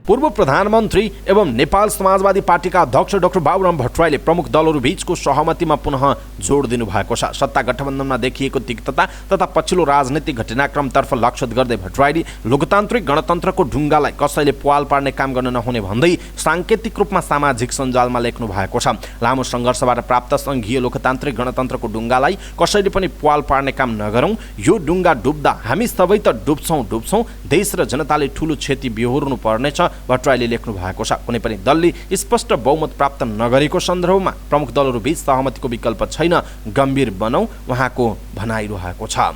पूर्व प्रधानमन्त्री एवं नेपाल समाजवादी पार्टीका अध्यक्ष डाक्टर बाबुराम भट्टराईले प्रमुख दलहरू बीचको सहमतिमा पुनः जोड दिनुभएको छ। सत्ता गठबन्धनमा देखिएको तिक्तता तथा पछिल्लो राजनीतिक घटनाक्रमतर्फ लक्षित गर्दै भट्टराईले लोकतान्त्रिक गणतन्त्रको ढुङ्गालाई कसैले प्वाल पार्ने काम गर्न नहुने भन्दै साङ्केतिक रूपमा सामाजिक सञ्जालमा लेख्नु भएको छ। लामो सङ्घर्षबाट प्राप्त सङ्घीय लोकतान्त्रिक गणतन्त्रको ढुङ्गालाई कसैले पनि प्वाल पार्ने काम नगरौँ। यो ढुङ्गा डुब्दा हामी सबै त डुब्छौँ। देश र जनताले ठुलो क्षति बेहोर्नु पर्नेछ भट्टराईले लेख्नु भएको छ। कुनै पनि दलले स्पष्ट बहुमत प्राप्त नगरेको सन्दर्भमा प्रमुख दलहरू बीच सहमतिको विकल्प छैन, गम्भीर बनौँ उहाँको भनाइरहेको छ।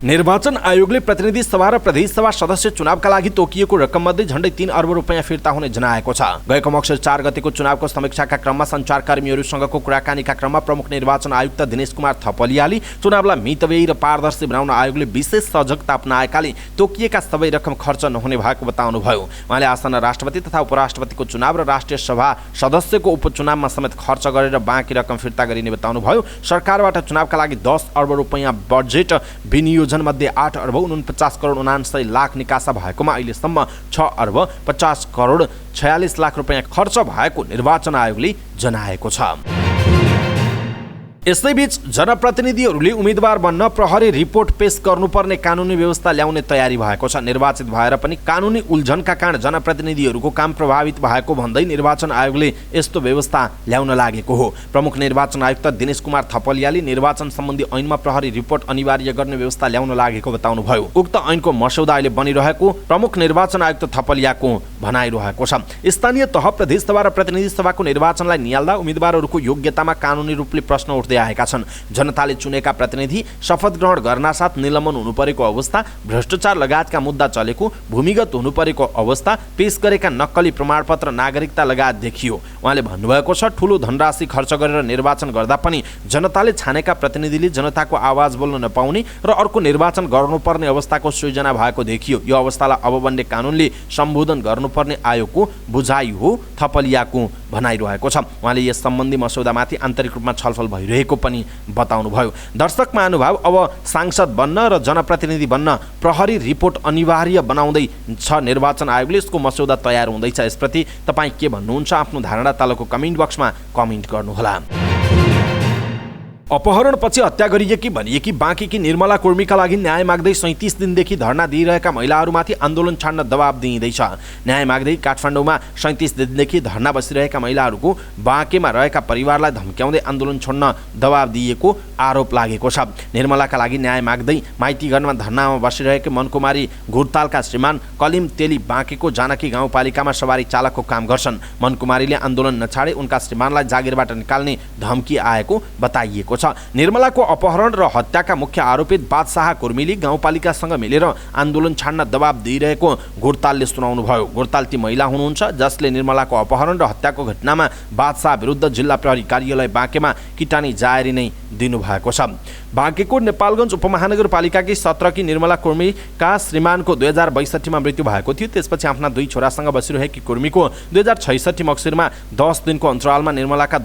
निर्वाचन आयोगले प्रतिनिधि सभा र प्रदेश सभा सदस्य चुनावका लागि तोकिएको रकममध्ये झण्डै 3 अर्ब रुपैयाँ फिर्ता हुने जनाएको छ। गएको मक्सिर 4 गतेको चुनावको समीक्षाका क्रममा सञ्चारकर्मीहरूसँगको कुराकानीका क्रममा प्रमुख निर्वाचन आयुक्त दिनेश कुमार थपलियाले चुनावलाई मितव्ययी र पारदर्शी बनाउन आयोगले विशेष सजगता अपनाएकाले तोकिएका सबै रकम खर्च नहुने भएको बताउनुभयो। उहाँले आसन्न राष्ट्रपति तथा उपराष्ट्रपतिको चुनाव र राष्ट्रिय सभा सदस्यको उपचुनावमा समेत खर्च गरेर बाँकी रकम फिर्ता गरिने बताउनुभयो। सरकारबाट चुनावका लागि 10 अर्ब रुपैयाँ बजेट विनियोजन मध्ये 8 अर्ब 49 करोड 79 लाख निकासा भएकोमा अहिलेसम्म 6 अर्ब 50 करोड 46 लाख रुपैयाँ खर्च भएको निर्वाचन आयोगले जनाएको छ। यसैबीच जनप्रतिनिधिहरूले उम्मेदवार बन्न प्रहरी रिपोर्ट पेश गर्नुपर्ने कानुनी व्यवस्था ल्याउने तयारी भएको छ। निर्वाचित भएर पनि कानुनी उल्झनका कारण जनप्रतिनिधिहरूको काम प्रभावित भएको भन्दै निर्वाचन आयोगले यस्तो व्यवस्था ल्याउन लागेको हो। प्रमुख निर्वाचन आयुक्त दिनेश कुमार थपलियाले निर्वाचन सम्बन्धी ऐनमा प्रहरी रिपोर्ट अनिवार्य गर्ने व्यवस्था ल्याउन लागेको बताउनुभयो। उक्त ऐनको मस्यौदा अहिले बनिरहेको प्रमुख निर्वाचन आयुक्त थपलियाको भनाइरहेको छ। स्थानीय तह प्रदेश सभा र प्रतिनिधि सभाको निर्वाचनलाई निहाल्दा उम्मेदवारहरूको योग्यतामा कानुनी रूपले प्रश्न उठ्दै आएका छन्। जनताले चुनेका प्रतिनिधि शपथ ग्रहण गर्नासाथ निलम्बन हुनुपरेको अवस्था, भ्रष्टाचार लगायतका मुद्दा चलेको, भूमिगत हुनुपरेको अवस्था, पेश गरेका नक्कली प्रमाणपत्र, नागरिकता लगायत देखियो। उहाँले भन्नुभएको छ, ठूलो धनराशि खर्च गरेर निर्वाचन गर्दा पनि जनताले छानेका प्रतिनिधिले जनताको आवाज बोल्न नपाउने र अर्को निर्वाचन गर्नुपर्ने अवस्थाको सृजना भएको देखियो। यो अवस्थालाई अब बन्ने कानुनले सम्बोधन गर्नुपर्ने आयोगको बुझाइ हो, थपलियाको भनाइरहेको छ। उहाँले यस सम्बन्धी मस्यौदामाथि आन्तरिक रूपमा छलफल भइरहेको पनि बताउनुभयो। दर्शक महानुभाव, अब सांसद बन्न र जनप्रतिनिधि बन्न प्रहरी रिपोर्ट अनिवार्य बनाउँदै छ निर्वाचन आयोगले। यसको मस्यौदा तयार हुँदैछ। यसप्रति तपाईँ के भन्नुहुन्छ? आफ्नो धारणा तलको कमेन्ट बक्समा कमेन्ट गर्नुहोला। अपहरणपछि हत्या गरिएकी भनिएकी बाँकीकी निर्मला कुर्मीका लागि न्याय माग्दै 37 दिनदेखि धरना दिइरहेका महिलाहरूमाथि आन्दोलन छाड्न दबाब दिइँदैछ। न्याय माग्दै काठमाडौँमा 37 दिनदेखि धरना बसिरहेका महिलाहरूको बाँकेमा रहेका परिवारलाई धम्क्याउँदै आन्दोलन छोड्न दबाब दिएको आरोप लागेको छ। निर्मलाका लागि न्याय माग्दै माइतीघरमा धरनामा बसिरहेको मनकुमारी घुर्तालका श्रीमान कलिम तेली बाँकेको जानकी गाउँपालिकामा सवारी चालकको काम गर्छन्। मनकुमारीले आन्दोलन नछाडे उनका श्रीमानलाई जागिरबाट निकाल्ने धम्की आएको बताइएको छ। निर्मलाको अपहरण र हत्याका मुख्य आरोपित बादशाह कुर्मीले गाउँपालिकासँग मिलेर आन्दोलन छाड्न दबाब दिइरहेको घुर्तालले सुनाउनुभयो। घुर्ताल ती महिला हुनुहुन्छ जसले निर्मलाको अपहरण र हत्याको घटनामा बादशाह विरुद्ध जिल्ला प्रहरी कार्यालय बाँकेमा किटानी जाहेरी नै दिनुभएको छ। बाँकेको नेपालगञ्ज उपमहानगरपालिकाकी 17 निर्मला कुर्मीका श्रीमानको 2062 मृत्यु भएको थियो। त्यसपछि आफ्ना 2 छोरासँग बसिरहेकी कुर्मीको 2066 मक्सिरमा 10 दिनको अन्तरालमा निर्मलाका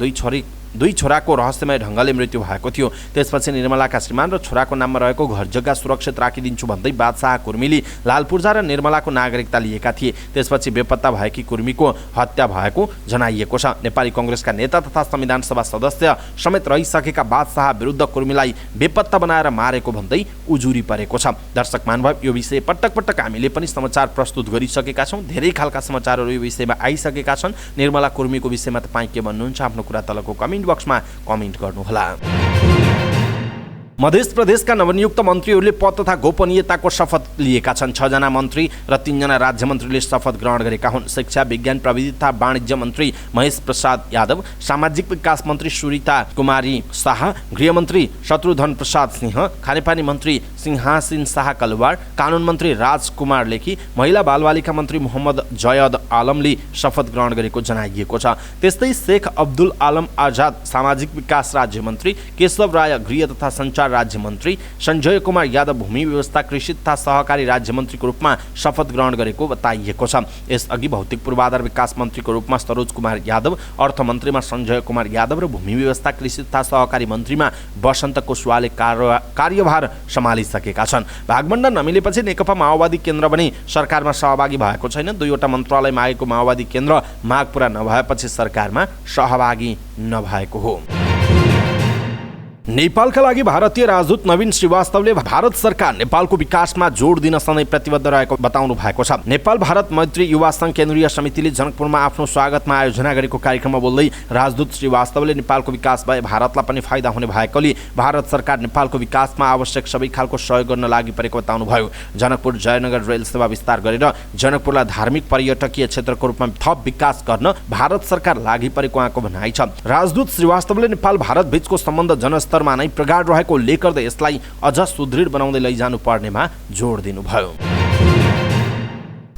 दुई छोराको रहस्यमय ढङ्गले मृत्यु भएको थियो। त्यसपछि निर्मलाका श्रीमान र छोराको नाममा रहेको घर जग्गा सुरक्षित राखिदिन्छु भन्दै बादशाह कुर्मीले लालपूर्जा र निर्मलाको नागरिकता लिएका थिए। त्यसपछि बेपत्ता भएकी कुर्मीको हत्या भएको जनाइएको छ। नेपाली कङ्ग्रेसका नेता तथा संविधान सभा सदस्य समेत रहिसकेका बादशाह विरुद्ध कुर्मीलाई बेपत्ता बनाएर मारेको भन्दै उजुरी परेको छ। दर्शक महानुभाव, यो विषय पटक पटक हामीले पनि समाचार प्रस्तुत गरिसकेका छौँ। धेरै खालका समाचारहरू यो विषयमा आइसकेका छन्। निर्मला कुर्मीको विषयमा तपाईँ के भन्नुहुन्छ? आफ्नो कुरा तलको कमेन्ट बक्समा कमेन्ट गर्नुहोला। मध्य प्रदेशका नवनियुक्त मन्त्रीहरूले पद तथा गोपनीयताको शपथ लिएका छन्। 6 जना मन्त्री र 3 जना राज्य मन्त्रीले शपथ ग्रहण गरेका हुन्। शिक्षा, विज्ञान, प्रविधि तथा वाणिज्य मन्त्री महेश प्रसाद यादव, सामाजिक विकास मन्त्री सुरिता कुमारी शाह, गृहमन्त्री शत्रुघ्न प्रसाद सिंह, खानेपानी मन्त्री सिंहासिन शाह कलवार, कानुन मन्त्री राजकुमार लेखी, महिला बालबालिका मन्त्री मोहम्मद जयद आलमले शपथ ग्रहण गरेको जनाइएको छ। त्यस्तै शेख अब्दुल आलम आजाद सामाजिक विकास राज्य मन्त्री, केशव राय गृह तथा सञ्चार राज्य मन्त्री, सञ्जय कुमार यादव भूमि व्यवस्था, कृषि तथा सहकारी राज्य मन्त्रीको रूपमा शपथ ग्रहण गरेको बताइएको छ। यसअघि भौतिक पूर्वाधार विकास मन्त्रीको रूपमा सरोज कुमार यादव, अर्थमन्त्रीमा सञ्जय कुमार यादव र भूमि व्यवस्था, कृषि तथा सहकारी मन्त्रीमा वसन्त कुशवाहाले कार्यभार सम्हालिसकेका छन्। भागबण्डा नमिलेपछि नेकपा माओवादी केन्द्र पनि सरकारमा सहभागी भएको छैन। 2वटा मन्त्रालय मागेको माओवादी केन्द्र माग पूरा नभएपछि सरकारमा सहभागी नभएको हो। नेपालका लागि भारतीय राजदूत नवीन श्रीवास्तवले भारत सरकार नेपालको विकासमा जोड दिन सधैँ प्रतिबद्ध रहेको बताउनु भएको छ। नेपाल भारत मैत्री युवा सङ्घ केन्द्रीय समितिले जनकपुरमा आफ्नो स्वागतमा आयोजना गरेको कार्यक्रममा बोल्दै राजदूत श्रीवास्तवले नेपालको विकास भए भारतलाई पनि फाइदा हुने भएकोले भारत सरकार नेपालको विकासमा आवश्यक सबै खालको सहयोग गर्न लागि परेको बताउनुभयो। जनकपुर जयनगर रेल सेवा विस्तार गरेर जनकपुरलाई धार्मिक पर्यटकीय क्षेत्रको रूपमा थप विकास गर्न भारत सरकार लागि परेको उहाँको भनाइ छ। राजदूत श्रीवास्तवले नेपाल भारत बीचको सम्बन्ध जनस्तर नै प्रगाढ रहेको उल्लेख गर्दै यसलाई अझ सुदृढ बनाउँदै लैजानु पर्नेमा जोड दिनुभयो।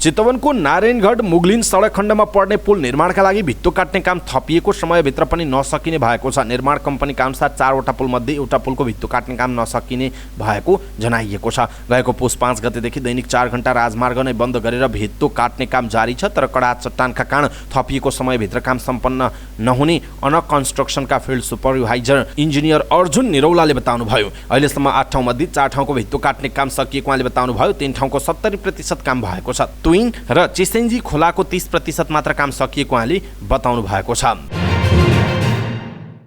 चितवनको नारायणगढ मुगलिन सडक खण्डमा पर्ने पुल निर्माणका लागि भित्तो काट्ने काम थपिएको समयभित्र पनि नसकिने भएको छ। निर्माण कम्पनीका अनुसार 4वटा पुल मध्ये एउटा पुलको भित्तो काट्ने काम नसकिने भएको जनाइएको छ। गएको पुस 5 गतेदेखि दैनिक 4 घण्टा राजमार्ग नै बन्द गरेर भित्तो काट्ने काम जारी छ। तर कडा चट्टानका कारण थपिएको समयभित्र काम सम्पन्न नहुने अनक कन्स्ट्रक्सनका फिल्ड सुपरभाइजर इन्जिनियर अर्जुन निरौलाले बताउनुभयो। अहिलेसम्म 8 ठाउँ मध्ये 4 ठाउँको भित्तो काट्ने काम सकिएको उहाँले बताउनुभयो। 3 ठाउँको 70% काम भएको छ। तुइन र चिसेन्जी खोलाको 30% मात्र काम सकिएको उहाँले बताउनु भएको छ।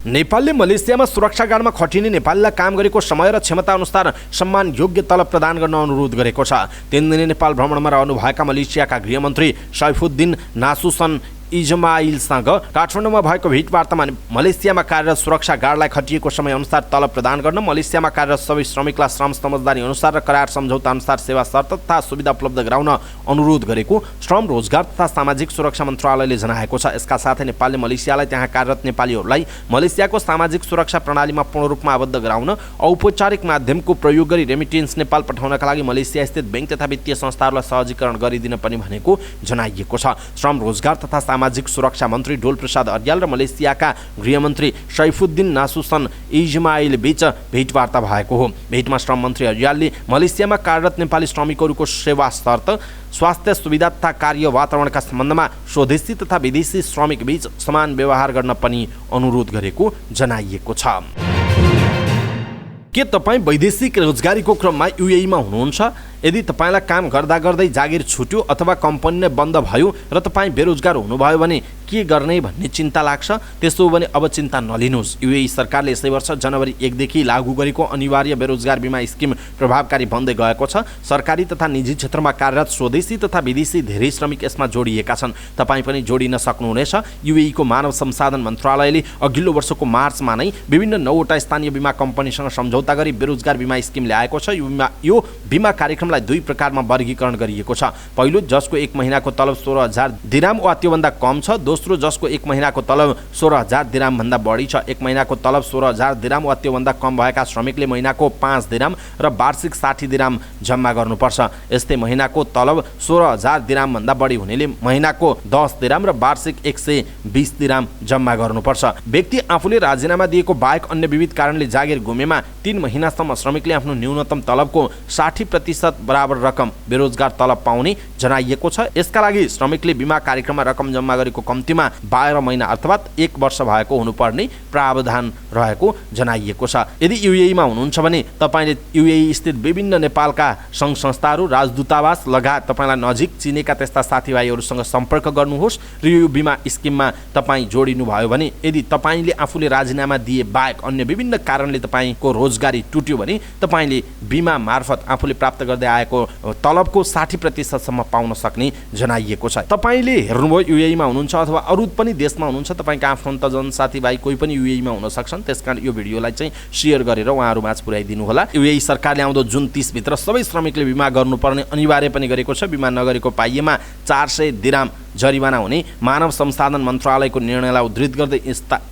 नेपालले मलेसियामा सुरक्षा गार्डमा खटिने नेपालीलाई काम गरेको समय र क्षमता अनुसार सम्मान योग्य तलब प्रदान गर्न अनुरोध गरेको छ। 3 दिने नेपाल भ्रमणमा रहनुभएका मलेसियाका गृहमन्त्री सैफुद्दिन नासुसन इजमाइलसँग काठमाडौँमा भएको भेटवार्तामा मलेसियामा कार्यरत सुरक्षा गार्डलाई खटिएको समय अनुसार तलब प्रदान गर्न, मलेसियामा कार्यरत सबै श्रमिकलाई श्रम समझदारी अनुसार र करार सम्झौता अनुसार सेवा शर्त तथा सुविधा उपलब्ध गराउन अनुरोध गरेको श्रम रोजगार तथा सामाजिक सुरक्षा मन्त्रालयले जनाएको छ। यसका साथै नेपालले मलेसियालाई त्यहाँ कार्यरत नेपालीहरूलाई मलेसियाको सामाजिक सुरक्षा प्रणालीमा पूर्ण रूपमा आबद्ध गराउन औपचारिक माध्यमको प्रयोग गरी रेमिटेन्स नेपाल पठाउनका लागि मलेसिया स्थित बैंक तथा वित्तीय संस्थाहरूलाई सहजीकरण गरिदिन पनि भनेको जनाइएको छ। श्रम रोजगार तथा सामाजिक सुरक्षा मन्त्री डोल प्रसाद अर्याल र मलेसियाका गृहमन्त्री सैफुद्दिन नासुसन इजमाइल बीच भेटवार्ता भएको हो। भेटमा श्रम मन्त्री अर्यालले मलेसियामा कार्यरत नेपाली श्रमिकहरूको सेवा शर्त, स्वास्थ्य सुविधा तथा कार्य वातावरणका सम्बन्धमा स्वदेशी तथा विदेशी श्रमिक बीच समान व्यवहार गर्न पनि अनुरोध गरेको जनाइएको छ। के तपाईँ वैदेशिक रोजगारीको क्रममा युएईमा हुनुहुन्छ? यदि तपाईँलाई काम गर्दा गर्दै जागिर छुट्यो अथवा कम्पनी नै बन्द भयो र तपाईँ बेरोजगार हुनुभयो भने के गर्ने भन्ने चिन्ता लाग्छ? त्यसो भने अब चिन्ता नलिनुहोस्। युएई सरकारले यसै वर्ष जनवरी 1 देखि लागू गरेको अनिवार्य बेरोजगार बीमा स्किम प्रभावकारी बन्दै गएको छ। सरकारी तथा निजी क्षेत्रमा कार्यरत स्वदेशी तथा विदेशी धेरै श्रमिक यसमा जोडिएका छन्। तपाईँ पनि जोडिन सक्नुहुनेछ। युएईको मानव संसाधन मन्त्रालयले अघिल्लो वर्षको मार्चमा नै विभिन्न 9वटा स्थानीय बीमा कम्पनीसँग सम्झौता गरी बेरोजगार बीमा स्किम ल्याएको छ। यो बीमा कार्यक्रमलाई 2 प्रकारमा वर्गीकरण गरिएको छ। पहिलो, जसको 1 महिनाको तलब 16,000 दिराम वा त्योभन्दा कम छ। दोस्रो, जसको 1 महिनाको तलब 16,000 दिराम भन्दा बढी छ। 1 महिनाको तलब 16,000 दिराम वा त्योभन्दा कम भएका श्रमिकले महिनाको 5 दिराम र वार्षिक 60 दिराम जम्मा गर्नुपर्छ। यस्तै महिनाको तलब 16,000 दिराम भन्दा बढी हुनेले महिनाको 10 दिराम र वार्षिक 120 दिराम जम्मा गर्नुपर्छ। व्यक्ति आफूले राजीनामा दिएको बाहेक अन्य विविध कारणले जागिर गुमेमा 3 महिनासम्म श्रमिकले आफ्नो न्यूनतम तलबको 60% बराबर रकम बेरोजगार तलब पाउने जनाइएको छ। यसका लागि श्रमिकले बीमा कार्यक्रममा रकम जम्मा गरेको कम्तीमा 12 महिना अर्थात् 1 वर्ष भएको हुनुपर्ने प्रावधान रहेको जनाइएको छ। यदि युएईमा हुनुहुन्छ भने तपाईले युएई स्थित विभिन्न नेपालका सङ्घ संस्थाहरू, राजदूतावास लगायत तपाईलाई नजिक चिनेका त्यस्ता साथीभाइहरूसँग सम्पर्क गर्नुहोस् र यो बीमा स्किममा तपाईँ जोडिनु भयो भने यदि तपाईले आफूले राजीनामा दिए बाहेक अन्य विभिन्न कारणले तपाईको रोजगारी टुट्यो भने तपाईले बीमा मार्फत आफूले प्राप्त गर्दै आएको तलबको 60% सम्म पाउन सक्ने जनाइएको छ। तपाईले हेर्नुभयो युएईमा हुनुहुन्छ अथवा अरू पनि देशमा हुनुहुन्छ, तपाईका आफन्तजन साथीभाइ कोही पनि युएईमा हुन सक्छन्। त्यसकारण यो भिडियोलाई चाहिँ शेयर गरेर उहाँहरूमाझ पुर्याइदिनु होला। युएई सरकारले आउँदो जुन 30 भित्र सबै श्रमिकले बीमा गर्नुपर्ने अनिवार्य पनि गरेको छ। बीमा नगरेको पाइएमा 400 दिराम जरिवाना हुने मानव संसाधन मन्त्रालयको निर्णयलाई उद्धृत गर्दै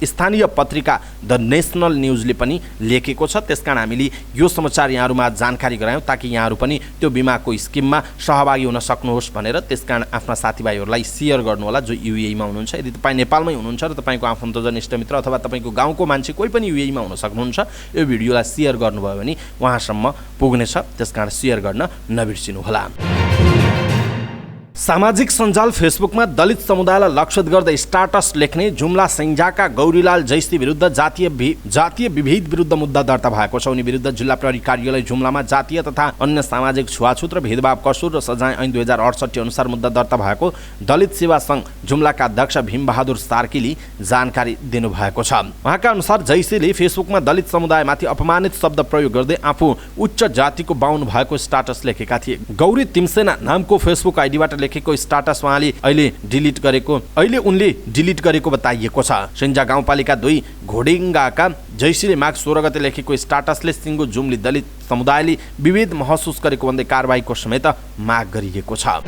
स्थानीय पत्रिका द नेसनल न्युजले पनि लेखेको छ। त्यसकारण हामीले यो समाचार यहाँहरूमा जानकारी गरायौँ ताकि यहाँहरू पनि त्यो बीमाको स्किममा सहभागी हुन सक्नुहोस् भनेर। त्यसकारण आफ्ना साथीभाइहरूलाई सेयर गर्नुहोला जो युएईमा हुनुहुन्छ। यदि तपाईँ नेपालमै हुनुहुन्छ र तपाईँको आफन्तजन इष्टमित्र अथवा तपाईँको गाउँको मान्छे कोही पनि युएईमा हुन सक्नुहुन्छ, यो भिडियोलाई सेयर गर्नुभयो भने उहाँसम्म पुग्नेछ। त्यसकारण सेयर गर्न नबिर्सिनुहोला। सामाजिक सञ्जाल फेसबुकमा दलित समुदायलाई लक्षित गर्दै स्टाटस लेख्ने जुम्ला सैन्जाका गौरीलाल जैसी विरुद्ध जातीय विभेद विरुद्ध मुद्दा दर्ता भएको छ। उनी विरुद्ध जिल्ला प्रहरी कार्यालय जुम्लामा जातीय तथा अन्य सामाजिक छुवाछुत र भेदभाव कसुर र सजाय ऐन 2068 अनुसार मुद्दा दर्ता भएको दलित सेवा सङ्घ जुम्लाका अध्यक्ष भीमबहादुर सार्कीले जानकारी दिनुभएको छ। उहाँका अनुसार जैसीले फेसबुकमा दलित समुदायमाथि अपमानित शब्द प्रयोग गर्दै आफू उच्च जातिको बाहुन भएको स्टाटस लेखेका थिए। गौरी तिमसेना नामको फेसबुक आइडीबाट लेखेको स्टाटस अहिले उनले डिलिट गरेको बताइएको छ। सैन्जा गाउँपालिका 2 घोडिङ्गाका जैसीले माघ 16 गते लेखेको स्टाटसले सिङ्गो जुम्ली दलित समुदायले विभेद महसुस गरेको भन्दै कारबाहीको समेत माग गरिएको छ।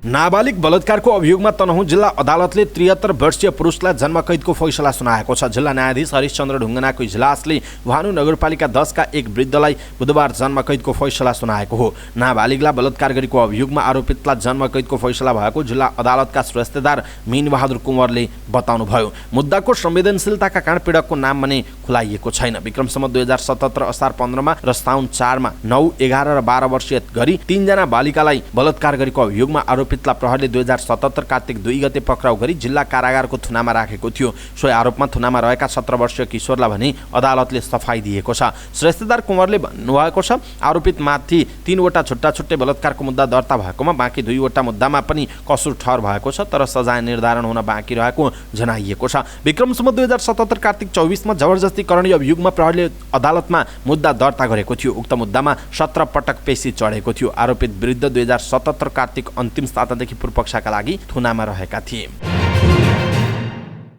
नाबालिग बलात्कारको अभियोगमा तनहुँ जिल्ला अदालतले 73 वर्षीय पुरुषलाई जन्मकैदको फैसला सुनाएको छ। जिल्ला न्यायाधीश हरिशचन्द्र ढुङ्गानाको इजलासले भानु नगरपालिका 10 का एक वृद्धलाई बुधबार जन्मकैदको फैसला सुनाएको हो। नाबालिगलाई बलात्कार गरेको अभियोगमा आरोपितलाई जन्मकैदको फैसला भएको जिल्ला अदालतका श्रेष्ठदार मीनबहादुर कुँवरले बताउनुभयो। मुद्दाको संवेदनशीलताका कारण पीडकको नाम भने खुलाइएको छैन। विक्रमसम्म 2077 असार 15 मा र साउन 4 मा 9, 11 र 12 वर्षीय गरी 3 जना बालिकालाई बलात्कार गरेको अभियोगमा आरोपितलाई प्रहरीले 2077 कार्तिक 2 गते पक्राउ गरी जिल्ला कारागारको थुनामा राखेको थियो। सोही आरोपमा थुनामा रहेका 17 वर्षीय किशोरलाई भने अदालतले सफाई दिएको छ। श्रेष्ठदार कुँवरले भन्नुभएको छ, आरोपितमाथि 3 वटा छुट्टा छुट्टै बलात्कारको मुद्दा दर्ता भएकोमा बाँकी 2 वटा मुद्दामा पनि कसुर ठहर भएको छ तर सजाय निर्धारण हुन बाँकी रहेको जनाइएको छ। विक्रमसम्म 2077 कार्तिक 24 मा जबरजस्ती करणी अभियोगमा प्रहरीले अदालतमा मुद्दा दर्ता गरेको थियो। उक्त मुद्दामा 17 पटक पेशी चढेको थियो। आरोपित विरुद्ध 2077 कार्तिक अन्तिम सातादेखि पूर्वपक्षका लागि थुनामा रहेका थिए।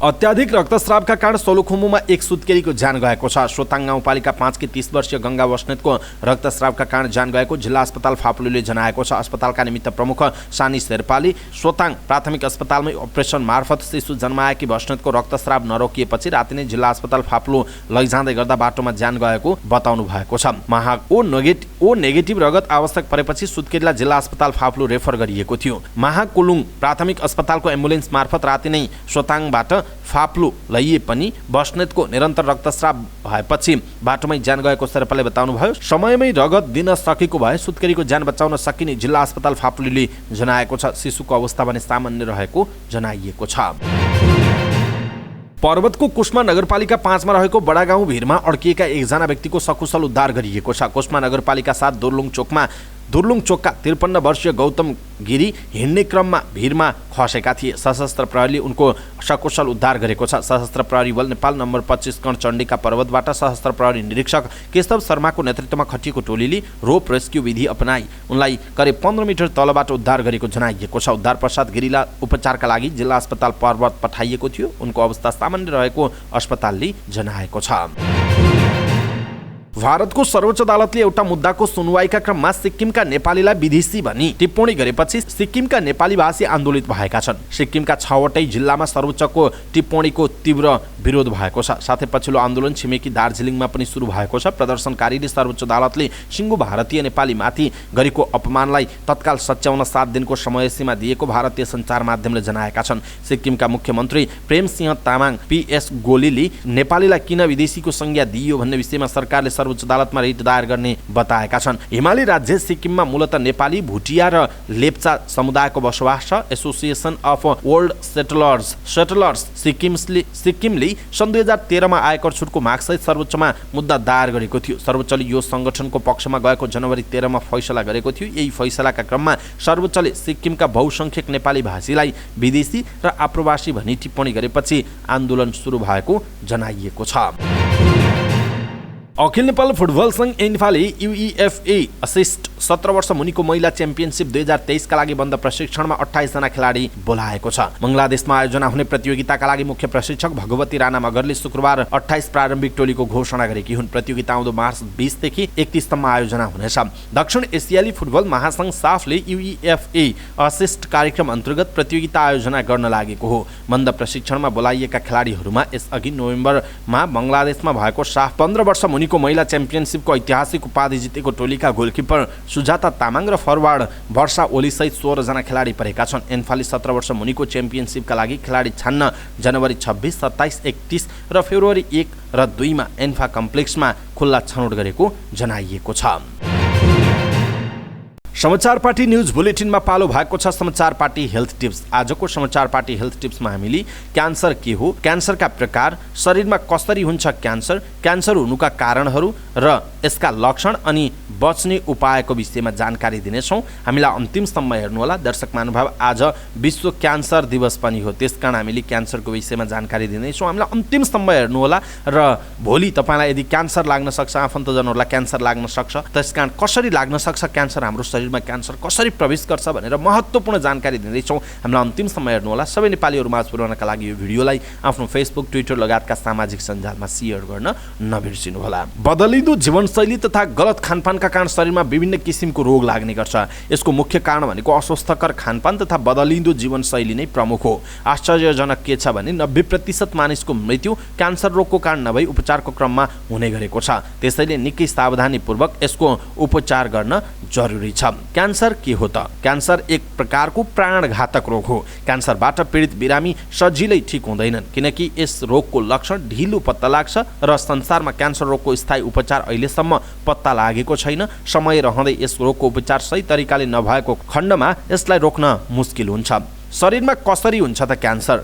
अत्याधिक रक्तस्रावका कारण सोलुखुम्बुमा एक सुत्केरीको ज्यान गएको छ। सोताङ गाउँपालिका 5 की 30 वर्षीय गंगा बस्नेतको रक्तस्रावका कारण ज्यान गएको जिल्ला अस्पताल फाप्लुले जनाएको छ। अस्पतालका निमित्त प्रमुख सानी शेर्पाले सोताङ प्राथमिक अस्पतालमै अपरेसन मार्फत शिशु जन्माएकी बस्नेतको रक्तस्राव नरोकिएपछि राति नै जिल्ला अस्पताल फाप्लु लैजाँदै गर्दा बाटोमा ज्यान गएको बताउनु भएको छ। ओ नेगेटिभ रगत आवश्यक परेपछि सुत्केरीलाई जिल्ला अस्पताल फाप्लु रेफर गरिएको थियो। महाकुलुङ प्राथमिक अस्पतालको एम्बुलेन्स मार्फत राति नै सोताङबाट फाप्लु लैए पनि बस्नेतको निरन्तर रक्तस्राव भएपछि बाटोमै ज्यान गएको शेर्पाले बताउनुभयो। समयमै रगत दिन सकेको भए सुत्केरीको ज्यान बचाउन सकिने जिल्ला अस्पताल फाप्लुले जनाएको छ। शिशुको अवस्था भने सामान्य रहेको जनाइएको छ। पर्वतको कुस्मा नगरपालिका 5 मा रहेको बडागाउँ भिरमा अड्किएका एकजना व्यक्तिको सकुशल उद्धार गरिएको छ। कुस्मा नगरपालिका 7 दोर्लुङ चोकमा दुर्लुङ चोकका 53 वर्षीय गौतम गिरी हिँड्ने क्रममा भिरमा खसेका थिए। सशस्त्र प्रहरीले उनको सकुशल उद्धार गरेको छ। सशस्त्र प्रहरी बल नेपाल नम्बर 25 कर्णचण्डीका पर्वतबाट सशस्त्र प्रहरी निरीक्षक केशव शर्माको नेतृत्वमा खटिएको टोलीले रोप रेस्क्यु विधि अपनाई उनलाई करिब 15 मिटर तलबाट उद्धार गरेको जनाइएको छ। उद्धार पश्चात गिरीलाई उपचारका लागि जिल्ला अस्पताल पर्वत पठाइएको थियो। उनको अवस्था सामान्य रहेको अस्पतालले जनाएको छ। भारतको सर्वोच्च अदालतले एउटा मुद्दाको सुनवाईका क्रममा सिक्किमका नेपालीलाई विदेशी भनी टिप्पणी गरेपछि सिक्किमका नेपाली भाषी आन्दोलित भएका छन्। सिक्किमका 6वटै जिल्लामा सर्वोच्चको टिप्पणीको तीव्र विरोध भएको छ। साथै पछिल्लो आन्दोलन छिमेकी दार्जिलिङमा पनि सुरु भएको छ। प्रदर्शनकारीले सर्वोच्च अदालतले सिङ्गो भारतीय नेपालीमाथि गरेको अपमानलाई तत्काल सच्याउन 7 दिनको समय सीमा दिएको भारतीय सञ्चार माध्यमले जनाएका छन्। सिक्किमका मुख्यमन्त्री प्रेमसिंह तामाङ PS गोलीले नेपालीलाई किन विदेशीको संज्ञा दिइयो भन्ने विषयमा सरकारले सर्वोच्च अदालतमा रिट दायर गर्ने बताएका छन्। हिमाली राज्य सिक्किममा मूलतः नेपाली, भुटिया र लेप्चा समुदायको बसोबास छ। एसोसिएसन अफ वर्ल्ड सेटलर्स सिक्किमले सन् 2013 मा आयकर छुटको मागसहित सर्वोच्चमा मुद्दा दायर गरेको थियो। सर्वोच्चले यो संगठनको पक्षमा गएको जनवरी 13 मा फैसला गरेको थियो। यही फैसलाका क्रममा सर्वोच्चले सिक्किमका बहुसंख्यक नेपाली भाषीलाई विदेशी र आप्रवासी भनी टिप्पणी गरेपछि आन्दोलन सुरु भएको जनाइएको छ। अखिल नेपाल फुटबल संघ एन्फाले UEFA असिस्ट 17 वर्ष मुनिको महिला च्याम्पियनसिप 2023 का लागि बन्द प्रशिक्षणमा 28 जना खेलाडी बोलाएको छ। बंगलादेशमा आयोजना हुने प्रतियोगिताका लागि मुख्य प्रशिक्षक भगवती राणा मगरले शुक्रबार 28 प्रारम्भिक टोलीको घोषणा गरेकी हुन्। प्रतियोगिता आउँदो मार्च 20 देखि 31 सम्म आयोजना हुनेछ। दक्षिण एसियाली फुटबल महासंघ साफले UEFA असिस्ट कार्यक्रम अन्तर्गत प्रतियोगिता आयोजना गर्न लागेको हो। बन्द प्रशिक्षणमा बोलाइएका खेलाडीहरूमा यसअघि नोभेम्बरमा बंगलादेशमा भएको साफ 15 वर्ष मुनिको महिला च्याम्पियनसिपको ऐतिहासिक उपाधि जितेको टोलीका गोलकिपर सुजाता तामाङ र फरवार्ड वर्षा ओली सहित 16 जना खेलाडी परेका छन्। एन्फाले 17 वर्ष मुनिको च्याम्पियनसिपका लागि खेलाडी छान्न जनवरी 26, 27, 31 र फेब्रुअरी 1 र 2 मा एन्फा कम्प्लेक्समा खुल्ला छनौट गरेको जनाइएको छ। समाचार पार्टी न्यूज बुलेटिनमा पालो भएको छ समाचार पार्टी हेल्थ टिप्स। आजको समाचार पार्टी हेल्थ टिप्समा हामीले क्यान्सर के हो, क्यान्सरका प्रकार, शरीरमा कसरी हुन्छ क्यान्सर, क्यान्सर हुनुका कारणहरू र यसका लक्षण अनि बच्ने उपायको विषयमा जानकारी दिनेछौँ। हामीलाई अन्तिमसम्म हेर्नुहोला। दर्शक महानुभाव, आज विश्व क्यान्सर दिवस पनि हो, त्यसकारण हामीले क्यान्सरको विषयमा जानकारी दिनेछौँ। हामीलाई अन्तिमसम्म हेर्नुहोला र भोलि तपाईँलाई यदि क्यान्सर लाग्न सक्छ, आफन्तजनहरूलाई क्यान्सर लाग्न सक्छ, त्यसकारण कसरी लाग्न सक्छ क्यान्सर, हाम्रो शरीरमा क्यान्सर कसरी प्रवेश गर्छ भनेर महत्त्वपूर्ण जानकारी दिँदैछौँ। हामीलाई अन्तिमसम्म हेर्नुहोला। सबै नेपालीहरू माझ पुर्याउनका लागि यो भिडियोलाई आफ्नो फेसबुक, ट्विटर लगायतका सामाजिक सञ्जालमा सेयर गर्न नबिर्सिनुहोला। बदलिँदो जीवनशैली तथा गलत खानपानका कारण शरीरमा विभिन्न किसिमको रोग लाग्ने गर्छ। यसको मुख्य कारण भनेको अस्वस्थकर खानपान तथा बदलिँदो जीवनशैली नै प्रमुख हो। आश्चर्यजनक के छ भने 90% मानिसको मृत्यु क्यान्सर रोगको कारण नभई उपचारको क्रममा हुने गरेको छ। त्यसैले निकै सावधानीपूर्वक यसको उपचार गर्न जरुरी छ। क्यान्सर के हो त? क्यान्सर एक प्रकारको प्राणघातक रोग हो। क्यान्सरबाट पीडित बिरामी सजिलै ठिक हुँदैनन्, किनकि यस रोगको लक्षण ढिलो पत्ता लाग्छ र संसारमा क्यान्सर रोगको स्थायी उपचार अहिलेसम्म पत्ता लागेको छैन। समय रहँदै यस रोगको उपचार सही तरिकाले नभएको खण्डमा यसलाई रोक्न मुस्किल हुन्छ। शरीरमा कसरी हुन्छ त क्यान्सर?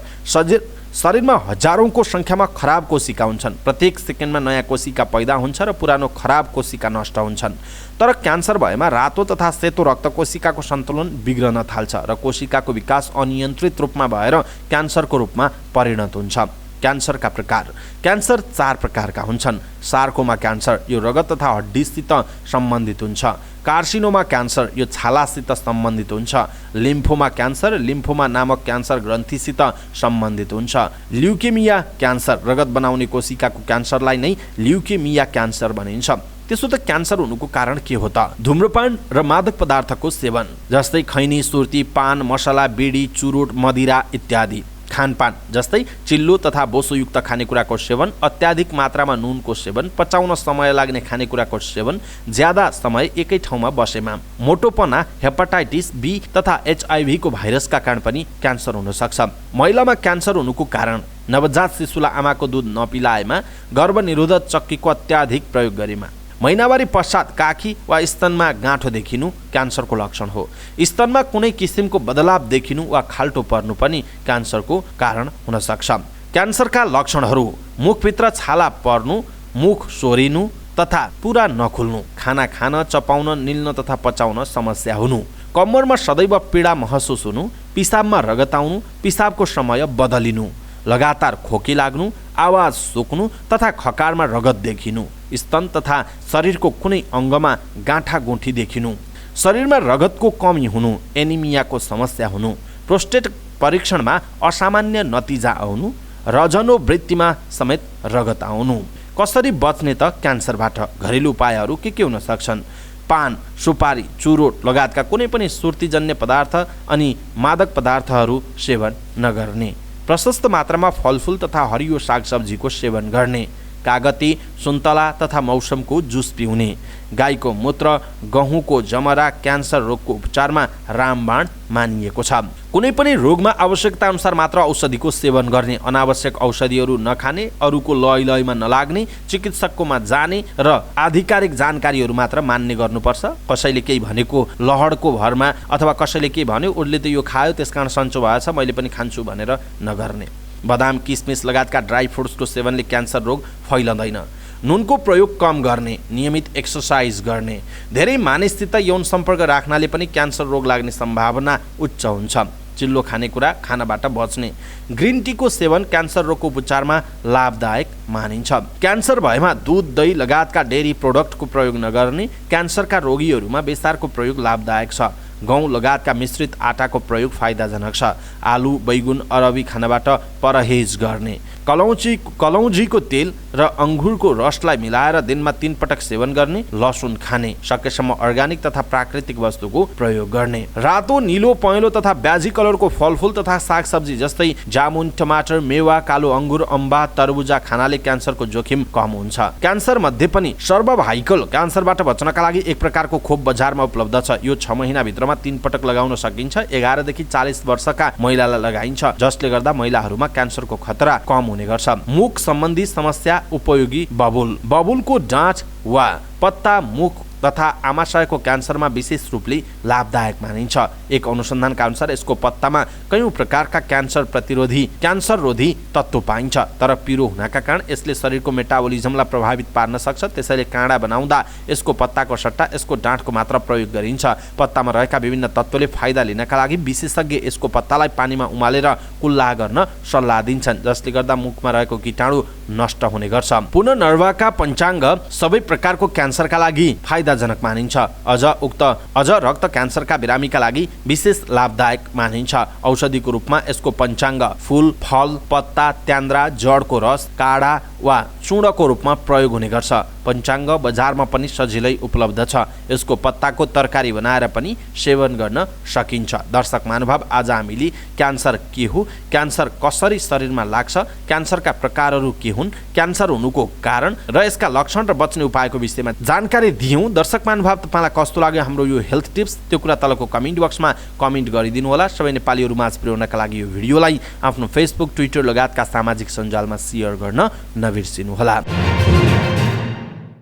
शरीरमा हजारौंको संख्यामा खराब कोशिका हुन्छन्। प्रत्येक सेकेन्डमा नयाँ कोशिका पैदा हुन्छ र पुरानो खराब कोशिका नष्ट हुन्छन्। तर क्यान्सर भएमा रातो तथा सेतो रक्त कोशिकाको सन्तुलन बिग्रन थाल्छ र कोशिकाको विकास अनियन्त्रित रूपमा भएर क्यान्सरको रूपमा परिणत हुन्छ। क्यान्सरका प्रकार। क्यान्सर 4 प्रकारका हुन्छन्। सार्कोमा क्यान्सर, यो रगत तथा हड्डीसित सम्बन्धित हुन्छ। कार्सिनोमा क्यान्सर, यो छालासित सम्बन्धित हुन्छ। लिम्फोमा क्यान्सर, लिम्फोमा नामक क्यान्सर ग्रन्थीसित सम्बन्धित हुन्छ। ल्युकेमिया क्यान्सर, रगत बनाउने कोशिकाको क्यान्सरलाई नै ल्युकेमिया क्यान्सर भनिन्छ। त्यसो त क्यान्सर हुनुको कारण के हो त? धूम्रपान र मादक पदार्थको सेवन, जस्तै खैनी, सुर्ती, पान मसला, बिडी, चुरोट, मदिरा इत्यादि। खानपान, जस्तै चिल्लो तथा बोसोयुक्त खानेकुराको सेवन, अत्याधिक मात्रामा नुनको सेवन, पचाउन समय लाग्ने खानेकुराको सेवन, ज्यादा समय एकै ठाउँमा बसेमा। मोटोपना, हेपाटाइटिस बी तथा HIV को भाइरसका कारण पनि क्यान्सर हुन सक्छ। महिलामा क्यान्सर हुनुको कारण: नवजात शिशुलाई आमाको दुध नपिलाएमा, गर्भनिरोधक चक्कीको अत्याधिक प्रयोग गरेमा, महिनावारी पश्चात काखी वा स्तनमा गाँठो देखिनु क्यान्सरको लक्षण हो। स्तनमा कुनै किसिमको बदलाव देखिनु वा खाल्टो पर्नु पनि क्यान्सरको कारण हुन सक्छ। क्यान्सरका लक्षणहरू: मुखभित्र छाला पर्नु, मुख सोरिनु, तथा पुरा नखुल्नु, खाना खान, चपाउन, निल्न तथा पचाउन समस्या हुनु, कम्मरमा सदैव पीडा महसुस हुनु, पिसाबमा रगत आउनु, पिसाबको समय बदलिनु, लगातार खोकी लाग्नु, आवाज सुक्नु तथा खकारमा रगत देखिनु, स्तन तथा शरीरको कुनै अङ्गमा गाँठा गुठी देखिनु, शरीरमा रगतको कमी हुनु, एनिमियाको समस्या हुनु, प्रोस्टेट परीक्षणमा असामान्य नतिजा आउनु, रजनोवृत्तिमा समेत रगत आउनु। कसरी बच्ने त क्यान्सरबाट? घरेलु उपायहरू के हुन सक्छन्? पान, सुपारी, चुरोट लगायतका कुनै पनि सुर्तीजन्य पदार्थ अनि मादक पदार्थहरू सेवन नगर्ने, प्रशस्त मात्रामा फलफुल तथा हरियो सागसब्जीको सेवन गर्ने, कागती, सुन्तला तथा मौसमको जुस पिउने, गाईको मूत्र, गहुँको जमरा क्यान्सर रोगको उपचारमा रामबाण मानिएको छ। कुनै पनि रोगमा आवश्यकता अनुसार मात्र औषधिको सेवन गर्ने, अनावश्यक औषधिहरू नखाने, अरूको लयमा नलाग्ने, चिकित्सककोमा जाने र आधिकारिक जानकारीहरू मात्र मान्ने गर्नुपर्छ। कसैले केही भनेको लहरको भरमा अथवा कसैले केही भन्यो उसले त यो खायो त्यसकारण सन्चो भएछ मैले पनि खान्छु भनेर नगर्ने। बदाम, किसमिस लगायतका ड्राई फ्रुट्सको सेवनले क्यान्सर रोग फैलँदैन। नुनको प्रयोग कम गर्ने, नियमित एक्सर्साइज गर्ने, धेरै मानिससित यौन सम्पर्क राख्नाले पनि क्यान्सर रोग लाग्ने सम्भावना उच्च हुन्छ। चिल्लो खानेकुरा खानाबाट बच्ने, ग्रिन टीको सेवन क्यान्सर रोगको उपचारमा लाभदायक मानिन्छ। क्यान्सर भएमा दुध, दही लगायतका डेरी प्रोडक्टको प्रयोग नगर्ने, क्यान्सरका रोगीहरूमा बेसारको प्रयोग लाभदायक छ। गहुँ लगायतका मिश्रित आटाको प्रयोग फाइदाजनक छ। आलु, बैगुन, अरबी खानाबाट परहेज गर्ने, कलौँजीको तेल र अङ्गुरको रसलाई मिलाएर दिनमा 3 पटक सेवन गर्ने, लसुन खाने, सकेसम्म अर्ग्यानिक तथा प्राकृतिक वस्तुको प्रयोग गर्ने। रातो, नीलो, पहेँलो तथा ब्याजी कलरको फलफुल तथा सागसब्जी जस्तै जामुन, टमाटर, मेवा, कालो अङ्गुर, अम्बा, तरबुजा खानाले क्यान्सरको जोखिम कम हुन्छ। क्यान्सर मध्ये पनि सर्भाइकल क्यान्सरबाट बच्नका लागि एक प्रकारको खोप बजारमा उपलब्ध छ। यो 6 महिनाभित्रमा 3 पटक लगाउन सकिन्छ। 11 देखि 40 वर्षका महिलालाई लगाइन्छ, जसले गर्दा महिलाहरूमा क्यान्सरको खतरा कम हुने गर्छ। मुख सम्बन्धी समस्या उपयोगी बबुलको डाँठ वा पत्ता मुख तथा आमाशयको क्यान्सरमा विशेष रूपले लाभदायक मानिन्छ। एक अनुसन्धानका अनुसार यसको पत्तामा कयौं प्रकारका क्यान्सर रोधी तत्त्व पाइन्छ, तर पिरो हुनका कारण यसले शरीरको मेटाबोलिजमलाई प्रभावित पार्न सक्छ। त्यसैले काँडा बनाउँदा यसको पत्ताको सट्टा यसको डाँठको मात्र प्रयोग गरिन्छ। पत्तामा रहेका विभिन्न तत्त्वले फाइदा लिनका लागि विशेषज्ञ यसको पत्तालाई पानीमा उमालेर कुल्ला गर्न सल्लाह दिन्छन्, जसले गर्दा मुखमा रहेको कीटाणु नष्ट हुने गर्छ। पुनर्नर्वाका पञ्चाङ्ग सबै प्रकारको क्यान्सरका लागि फाइदाजनक मानिन्छ। अझ रक्त क्यान्सरका बिरामीका लागि विशेष लाभदायक मानिन्छ। औषधिको रूपमा यसको पञ्चाङ्ग फूल, फल, पत्ता, त्यान्द्रा, जडको रस, काढा वा चूर्णको रूपमा प्रयोग हुने गर्छ। पञ्चाङ्ग बजारमा पनि सजिलै उपलब्ध छ। यसको पत्ताको तरकारी बनाएर पनि सेवन गर्न सकिन्छ। दर्शक महानुभाव, आज हामीले क्यान्सर के हो, क्यान्सर कसरी शरीरमा लाग्छ, क्यान्सरका प्रकारहरू के हुन्, क्यान्सर हुनुको कारण र यसका लक्षण र बच्ने उपायको विषयमा जानकारी दियौँ। दर्शक महानुभाव, तपाईँलाई कस्तो लाग्यो हाम्रो यो हेल्थ टिप्स त्यो कुरा तलको कमेन्ट बक्समा कमेन्ट गरिदिनु होला। सबै नेपालीहरू माझ पुर्याउनका लागि यो भिडियोलाई आफ्नो फेसबुक, ट्विटर लगायतका सामाजिक सञ्जालमा सेयर गर्न नबिर्सिनुहोला।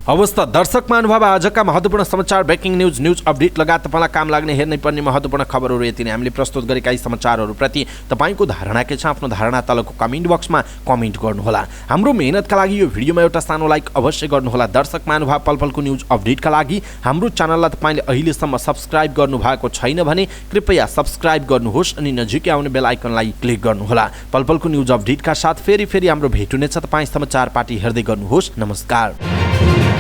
अवस्था दर्शक महानुभाव, आजका महत्त्वपूर्ण समाचार, ब्रेकिङ न्यूज अपडेट लगायत तपाईँलाई काम लाग्ने हेर्नै पर्ने महत्त्वपूर्ण खबरहरू यति नै। हामीले प्रस्तुत गरेका यी समाचारहरूप्रति तपाईँको धारणा के छ, आफ्नो धारणा तलको कमेन्ट बक्समा कमेन्ट गर्नुहोला। हाम्रो मेहनतका लागि यो भिडियोमा एउटा सानो लाइक अवश्य गर्नुहोला। दर्शक महानुभाव, पलपलको न्युज अपडेटका लागि हाम्रो च्यानललाई तपाईँले अहिलेसम्म सब्स्क्राइब गर्नुभएको छैन भने कृपया सब्स्क्राइब गर्नुहोस् अनि नजिकै आउने बेल आइकनलाई क्लिक गर्नुहोला। पलपलको न्युज अपडेटका साथ फेरि हाम्रो भेट हुनेछ। तपाईँ समाचार पार्टी हेर्दै गर्नुहोस्। नमस्कार।